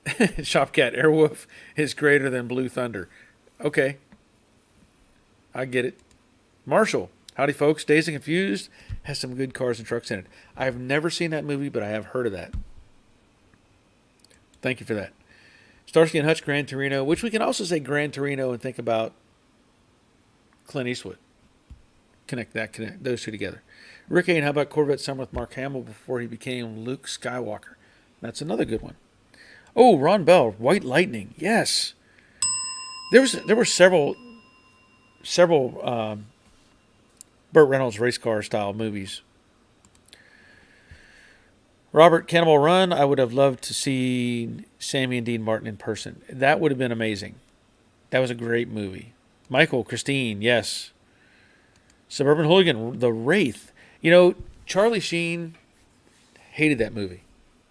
Speaker 1: Airwolf is greater than Blue Thunder. Okay. I get it. Marshall, howdy folks. Dazed and Confused has some good cars and trucks in it. I have never seen that movie, but I have heard of that. Thank you for that. Starsky and Hutch, Gran Torino, which we can also say Gran Torino and think about Clint Eastwood. Connect those two together. Rick A. And how about Corvette Summer with Mark Hamill before he became Luke Skywalker? That's another good one. Oh, Ron Bell, White Lightning. Yes. There were several Burt Reynolds race car style movies. Robert, Cannonball Run. I would have loved to see Sammy and Dean Martin in person. That would have been amazing. That was a great movie. Michael, Christine, yes. Suburban Hooligan, The Wraith. You know, Charlie Sheen hated that movie.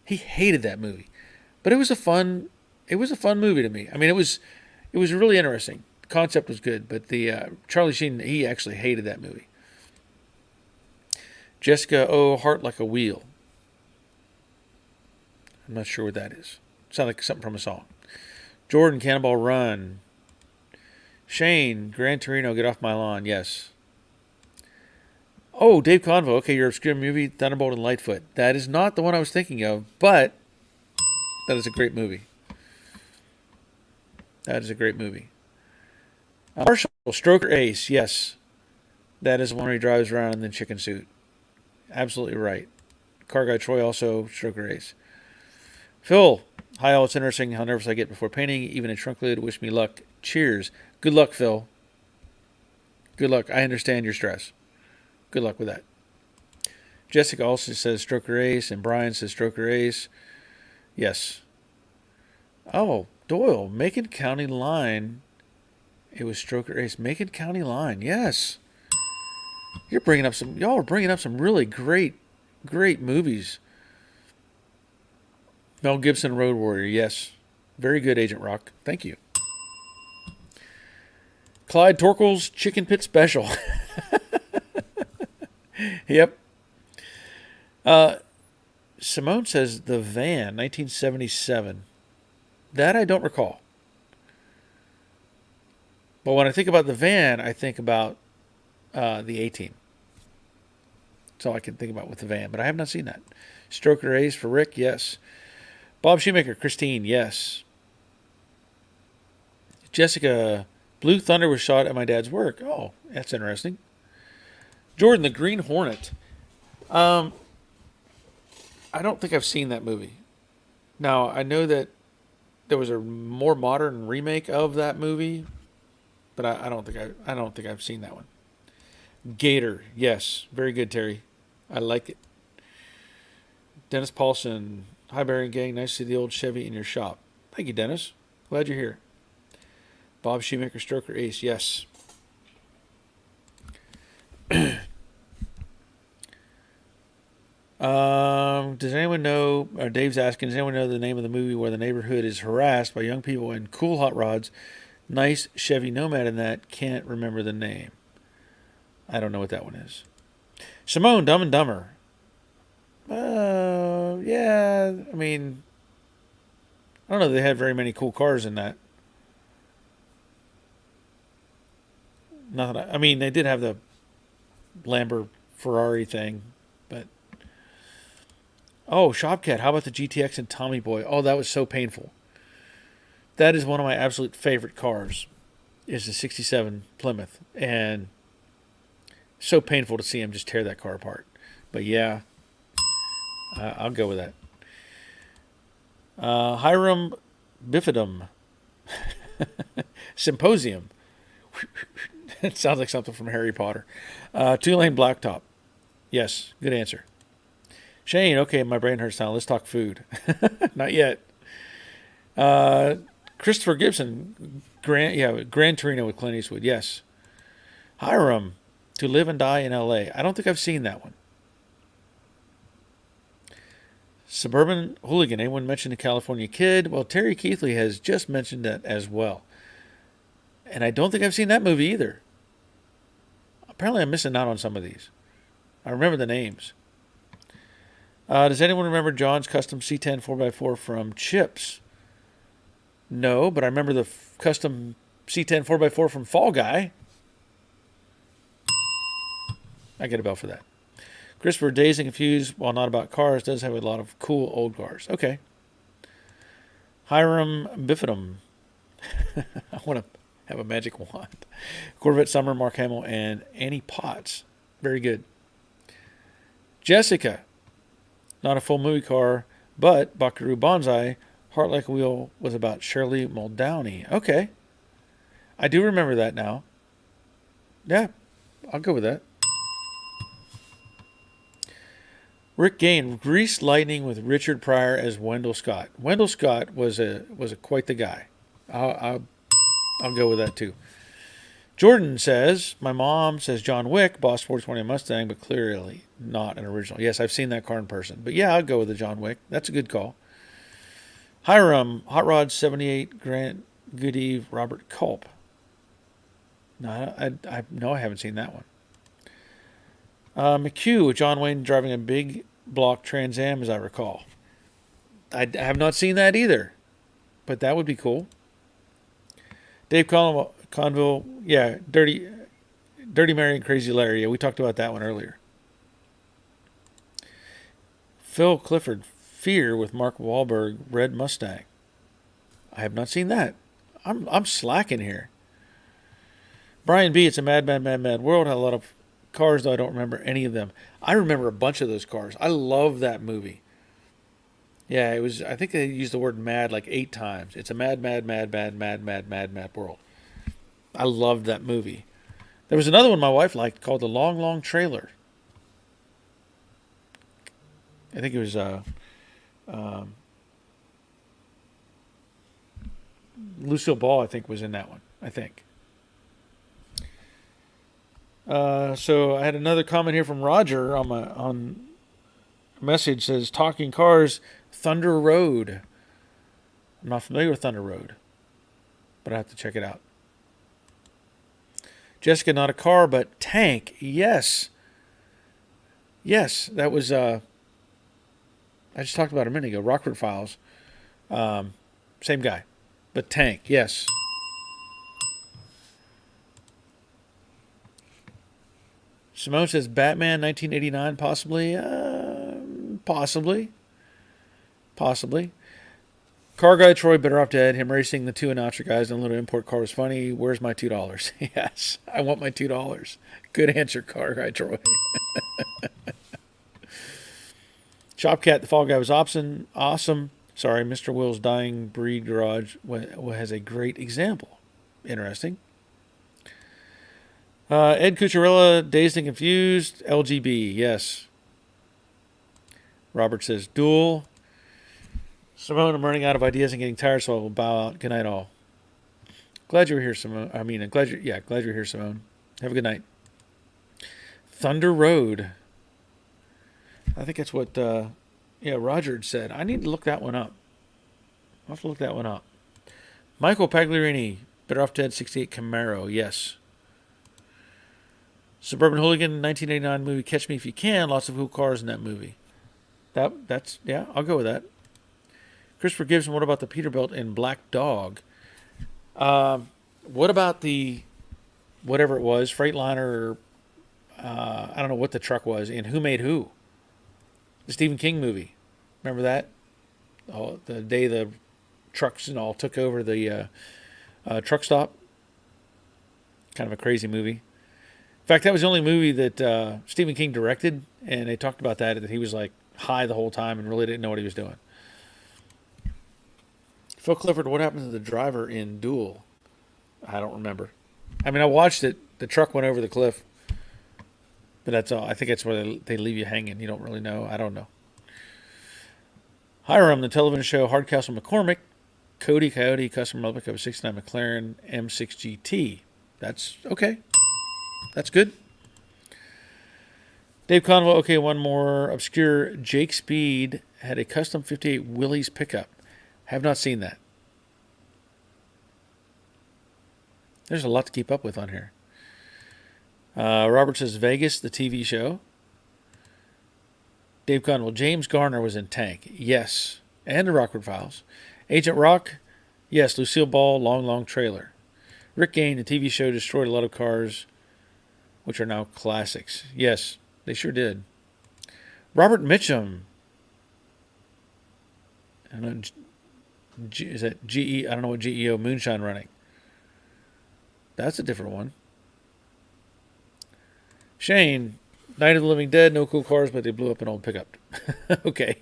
Speaker 1: He hated that movie. But it was a fun movie to me. I mean, it was really interesting. The concept was good, but the Charlie Sheen, he actually hated that movie. Jessica, Heart Like a Wheel. I'm not sure what that is. Sounds like something from a song. Jordan, Cannonball Run. Shane, Gran Torino, Get Off My Lawn. Yes. Oh, Dave Convo. Okay, your obscure movie, Thunderbolt and Lightfoot. That is not the one I was thinking of, but that is a great movie. That is a great movie. Marshall, Stroker Ace. Yes. That is the one where he drives around in the chicken suit. Absolutely right. Car Guy Troy also, Stroker Ace. Phil, hi all. It's interesting how nervous I get before painting. Even a trunk lid. Wish me luck. Cheers. Good luck, Phil. Good luck. I understand your stress. Good luck with that. Jessica also says Stroker Ace, and Brian says Stroker Ace. Yes. Oh, Doyle, Macon County Line. It was Stroker Ace. Macon County Line. Yes. Y'all are bringing up some really great movies. Mel Gibson, Road Warrior. Yes. Very good, Agent Rock. Thank you. Clyde Torkel's Chicken Pit Special. Yep. Simone says The Van, 1977. That I don't recall. But when I think about The Van, I think about the A-Team. That's all I can think about with The Van. But I have not seen that. Stroker Ace for Rick, yes. Bob Shoemaker, Christine, yes. Jessica, Blue Thunder was shot at my dad's work. Oh, that's interesting. Jordan, The Green Hornet. I don't think I've seen that movie. Now, I know that there was a more modern remake of that movie, but I don't think I've seen that one. Gator, yes, very good, Terry. I like it. Dennis Paulson, hi Barry and gang, nice to see the old Chevy in your shop. Thank you, Dennis. Glad you're here. Bob Shoemaker, Stroker, Ace, yes. Does anyone know, or Dave's asking, does anyone know the name of the movie where the neighborhood is harassed by young people in cool hot rods? Nice Chevy Nomad in that. Can't remember the name. I don't know what that one is. Simone, Dumb and Dumber. Yeah, I mean, I don't know if they had very many cool cars in that. I mean, they did have the Lambo Ferrari thing, but oh, Shopcat, how about the GTX and Tommy Boy? Oh, that was so painful. That is one of my absolute favorite cars. Is the '67 Plymouth, and so painful to see him just tear that car apart. But yeah, I'll go with that. Hiram Bifidum Symposium. It sounds like something from Harry Potter. Two-lane blacktop. Yes, good answer. Shane, okay, my brain hurts now. Let's talk food. Not yet. Christopher Gibson, Gran Torino with Clint Eastwood. Yes. Hiram, To Live and Die in L.A. I don't think I've seen that one. Suburban Hooligan. Anyone mentioned the California Kid? Well, Terry Keithley has just mentioned that as well. And I don't think I've seen that movie either. Apparently I'm missing out on some of these. I remember the names. Does anyone remember John's custom C10 4x4 from Chips? No, but I remember the custom C10 4x4 from Fall Guy. I get a bell for that. Christopher, Dazed and Confused, while not about cars, does have a lot of cool old cars. Okay. Hiram Bifidum. I want to have a magic wand. Corvette Summer, Mark Hamill, and Annie Potts. Very good. Jessica. Not a full movie car, but Buckaroo Banzai, Heart Like a Wheel was about Shirley Muldowney. Okay. I do remember that now. Yeah, I'll go with that. Rick Gain, Greased Lightning with Richard Pryor as Wendell Scott. Wendell Scott was a quite the guy. I'll go with that too. Jordan says, my mom says John Wick, Boss 420 Mustang, but clearly not an original. Yes, I've seen that car in person. But yeah, I'll go with the John Wick. That's a good call. Hiram, Hot Rod 78, Grant Goodeve, Robert Culp. No, I haven't seen that one. McHugh with John Wayne driving a big block Trans Am, as I recall. I have not seen that either, but that would be cool. Dave Conville, yeah, Dirty Mary and Crazy Larry. Yeah, we talked about that one earlier. Phil Clifford, Fear with Mark Wahlberg, Red Mustang. I have not seen that. I'm slacking here. Brian B, It's a Mad World. Had a lot of cars, though I don't remember any of them. I remember a bunch of those cars. I love that movie. Yeah, it was. I think they used the word mad like 8 times. It's a mad world. I loved that movie. There was another one my wife liked called The Long, Long Trailer. I think it was Lucille Ball, I think, was in that one. I think. So I had another comment here from Roger on message. Says, talking cars, Thunder Road. I'm not familiar with Thunder Road, but I have to check it out. Jessica, not a car, but tank. Yes. Yes, that was, I just talked about it a minute ago. Rockford Files. Same guy, but tank. Yes. Simone says Batman 1989, possibly. Possibly. Car guy Troy, better off dead. Him racing the 2 Anatra guys in a little import car was funny. Where's my $2? Yes, I want my $2. Good answer, car guy Troy. Shopcat, the Fall Guy was awesome. Sorry, Mr. Will's Dying Breed Garage has a great example. Interesting. Ed Cucharella, Dazed and Confused, LGB, yes. Robert says, Duel. Simone, I'm running out of ideas and getting tired, so I will bow out. Good night, all. Glad you were here, Simone. Glad you're here, Simone. Have a good night. Thunder Road. I think that's what, Roger had said. I need to look that one up. I'll have to look that one up. Michael Pagliarini, Better Off Dead 68 Camaro, yes. Suburban Hooligan, 1989 movie, Catch Me If You Can. Lots of cool cars in that movie. That's I'll go with that. Christopher Gibson, what about the Peterbilt in Black Dog? What about the, whatever it was, Freightliner, I don't know what the truck was, in Who Made Who? The Stephen King movie. Remember that? Oh, the day the trucks and all took over the truck stop. Kind of a crazy movie. In fact, that was the only movie that Stephen King directed, and they talked about that he was like high the whole time and really didn't know what he was doing. Phil Clifford, what happened to the driver in Duel? I don't remember. I mean, I watched it. The truck went over the cliff. But that's all. I think that's where they leave you hanging. You don't really know. I don't know. Hiram, the television show Hardcastle McCormick. Cody Coyote, custom replica of a 69 McLaren M6 GT. That's okay. That's good. Dave Convo, okay, one more. Obscure. Jake Speed had a custom 58 Willys pickup. Have not seen that. There's a lot to keep up with on here. Robert says Vegas, the TV show. Dave Conwell, James Garner was in Tank. Yes. And the Rockford Files. Agent Rock. Yes. Lucille Ball, Long Long Trailer. Rick Gain, the TV show, destroyed a lot of cars, which are now classics. Yes, they sure did. Robert Mitchum. I don't know, is that GE? I don't know what GEO, Moonshine Running. That's a different one. Shane, Night of the Living Dead, no cool cars, but they blew up an old pickup. Okay.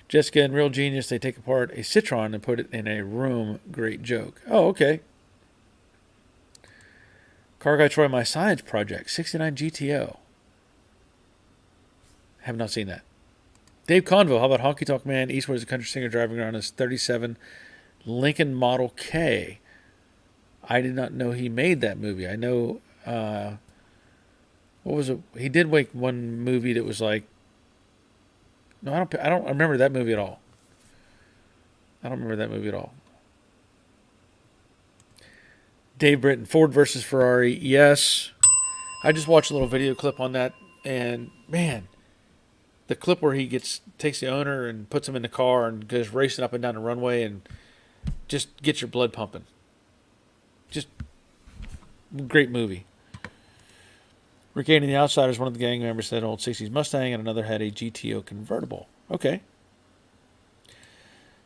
Speaker 1: Jessica and Real Genius, they take apart a Citroen and put it in a room. Great joke. Oh, okay. Car Guy Troy, My Science Project, 69 GTO. Have not seen that. Dave Conville, how about Honky Tonk Man? Eastwood is a country singer driving around his 37 Lincoln Model K. I did not know he made that movie. I know, what was it? He did make one movie that was like, no, I don't remember that movie at all. I don't remember that movie at all. Dave Britton, Ford versus Ferrari. Yes. I just watched a little video clip on that, and man, the clip where he takes the owner and puts him in the car and goes racing up and down the runway and just gets your blood pumping. Just great movie. Rick Aiden, the Outsiders, one of the gang members had an old 60s Mustang and another had a GTO convertible. Okay.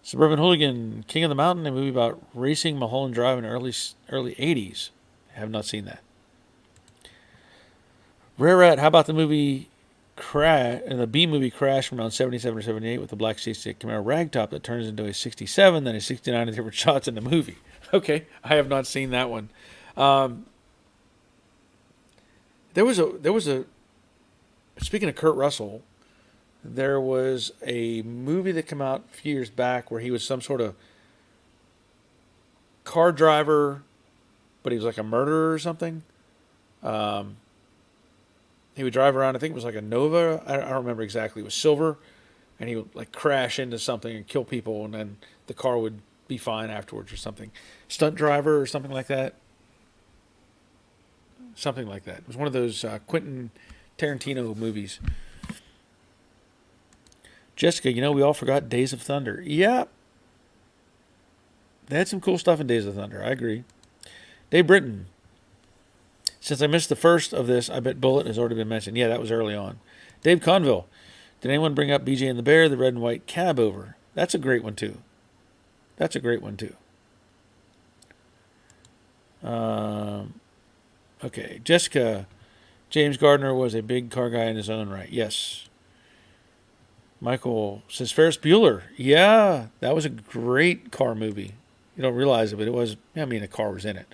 Speaker 1: Suburban Hooligan, King of the Mountain, a movie about racing Mulholland Drive in the early 80s. I have not seen that. Rare Rat, how about the movie the B movie Crash from around 77 or 78 with the black 68 Camaro ragtop that turns into a 67, then a 69 in different shots in the movie. Okay, I have not seen that one. There was a speaking of Kurt Russell, there was a movie that came out a few years back where he was some sort of car driver, but he was like a murderer or something. He would drive around, I think it was like a Nova, I don't remember exactly, it was silver, and he would like crash into something and kill people, and then the car would be fine afterwards or something. Stunt driver or something like that. Something like that. It was one of those Quentin Tarantino movies. Jessica, we all forgot Days of Thunder. Yeah. They had some cool stuff in Days of Thunder. I agree. Dave Britton. Since I missed the first of this, I bet Bullet has already been mentioned. Yeah, that was early on. Dave Conville. Did anyone bring up BJ and the Bear, the red and white cab over? That's a great one, too. Okay. Jessica. James Gardner was a big car guy in his own right. Yes. Michael says Ferris Bueller. Yeah, that was a great car movie. You don't realize it, but it was, a car was in it.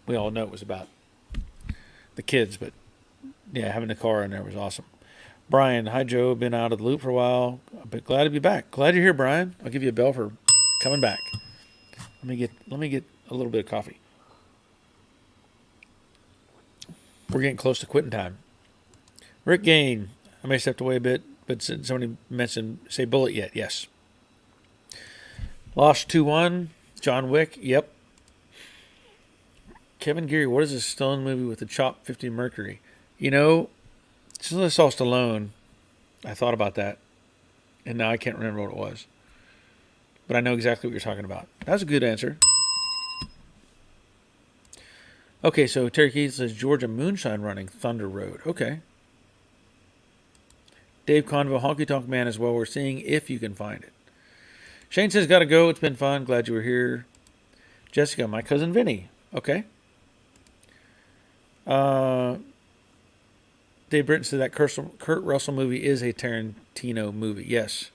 Speaker 1: We all know it was about the kids, but yeah, having the car in there was awesome. Brian, hi Joe, been out of the loop for a while, but glad to be back. Glad you're here, Brian. I'll give you a bell for coming back. Let me get a little bit of coffee. We're getting close to quitting time. Rick Gain, I may have stepped away a bit, but somebody mentioned say Bullet yet? Yes. Lost 2-1. John Wick. Yep. Kevin Geary, what is this Stallone movie with the Chop 50 Mercury? You know, since I saw Stallone, I thought about that, and now I can't remember what it was. But I know exactly what you're talking about. That's a good answer. Okay, so Terry Keith says Georgia Moonshine running Thunder Road. Okay. Dave Convo, Honky Tonk Man as well. We're seeing if you can find it. Shane says, gotta go. It's been fun. Glad you were here. Jessica, my cousin Vinny. Okay. Dave Britton said that Kurt Russell movie is a Tarantino movie. Yes.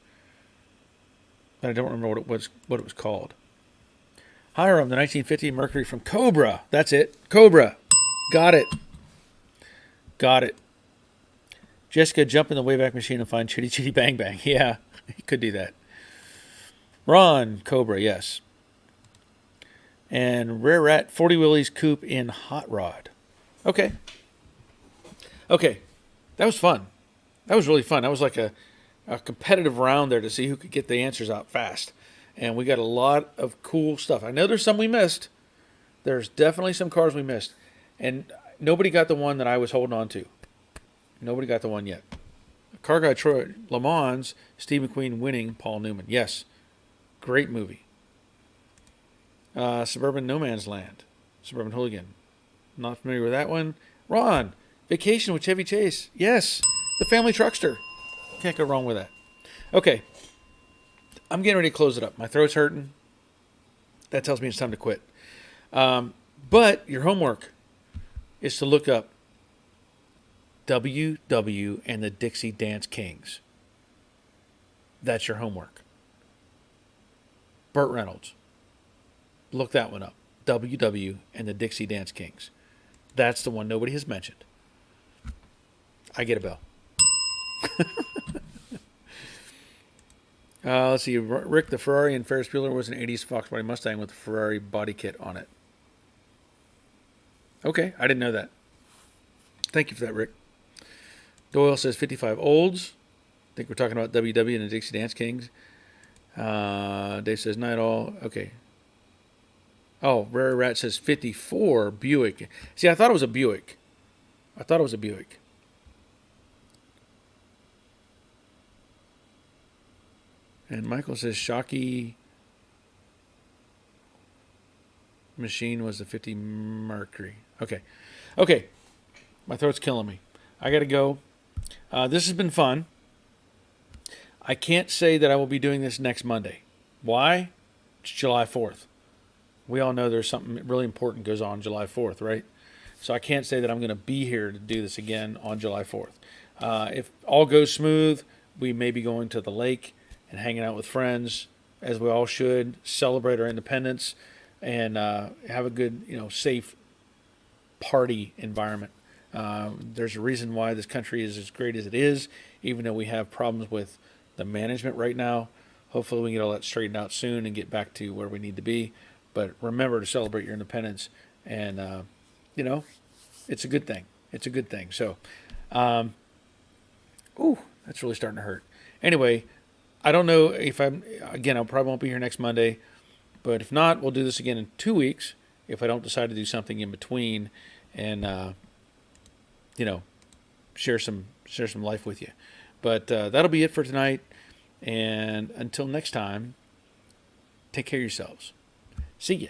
Speaker 1: But I don't remember what it was called. Hiram, the 1950 Mercury from Cobra. That's it. Cobra. Got it. Got it. Jessica, jump in the Wayback Machine and find Chitty Chitty Bang Bang. Yeah, he could do that. Ron, Cobra, yes. And Rare Rat, 40 Willie's Coupe in Hot Rod. Okay. Okay. That was fun. That was really fun. That was like a competitive round there to see who could get the answers out fast. And we got a lot of cool stuff. I know there's some we missed. There's definitely some cars we missed. And nobody got the one that I was holding on to. Nobody got the one yet. Car Guy Troy, Le Mans, Steve McQueen winning, Paul Newman. Yes. Great movie. Suburban No Man's Land. Suburban Hooligan. Not familiar with that one. Ron, Vacation with Chevy Chase. Yes. The Family Truckster. Can't go wrong with that. Okay. I'm getting ready to close it up. My throat's hurting. That tells me it's time to quit. But your homework is to look up WW and the Dixie Dance Kings. That's your homework. Burt Reynolds. Look that one up. WW and the Dixie Dance Kings. That's the one nobody has mentioned. I get a bell. Let's see. Rick, the Ferrari in Ferris Bueller was an 80s Fox body Mustang with a Ferrari body kit on it. Okay, I didn't know that. Thank you for that, Rick. Doyle says 55 Olds. I think we're talking about WW and the Dixie Dance Kings. Dave says night all. Okay. Oh, Rare Rat says 54 Buick. See, I thought it was a Buick. And Michael says Shockey machine was the 50 Mercury. Okay. My throat's killing me. I got to go. This has been fun. I can't say that I will be doing this next Monday. Why? It's July 4th. We all know there's something really important goes on July 4th, right? So I can't say that I'm going to be here to do this again on July 4th. If all goes smooth, we may be going to the lake and hanging out with friends, as we all should, celebrate our independence, and have a good, safe party environment. There's a reason why this country is as great as it is, even though we have problems with the management right now. Hopefully we can get all that straightened out soon and get back to where we need to be. But remember to celebrate your independence, and, it's a good thing. It's a good thing. So, that's really starting to hurt. Anyway, I don't know if I probably won't be here next Monday, but if not, we'll do this again in 2 weeks if I don't decide to do something in between and, share some life with you. But that'll be it for tonight. And until next time, take care of yourselves. See ya.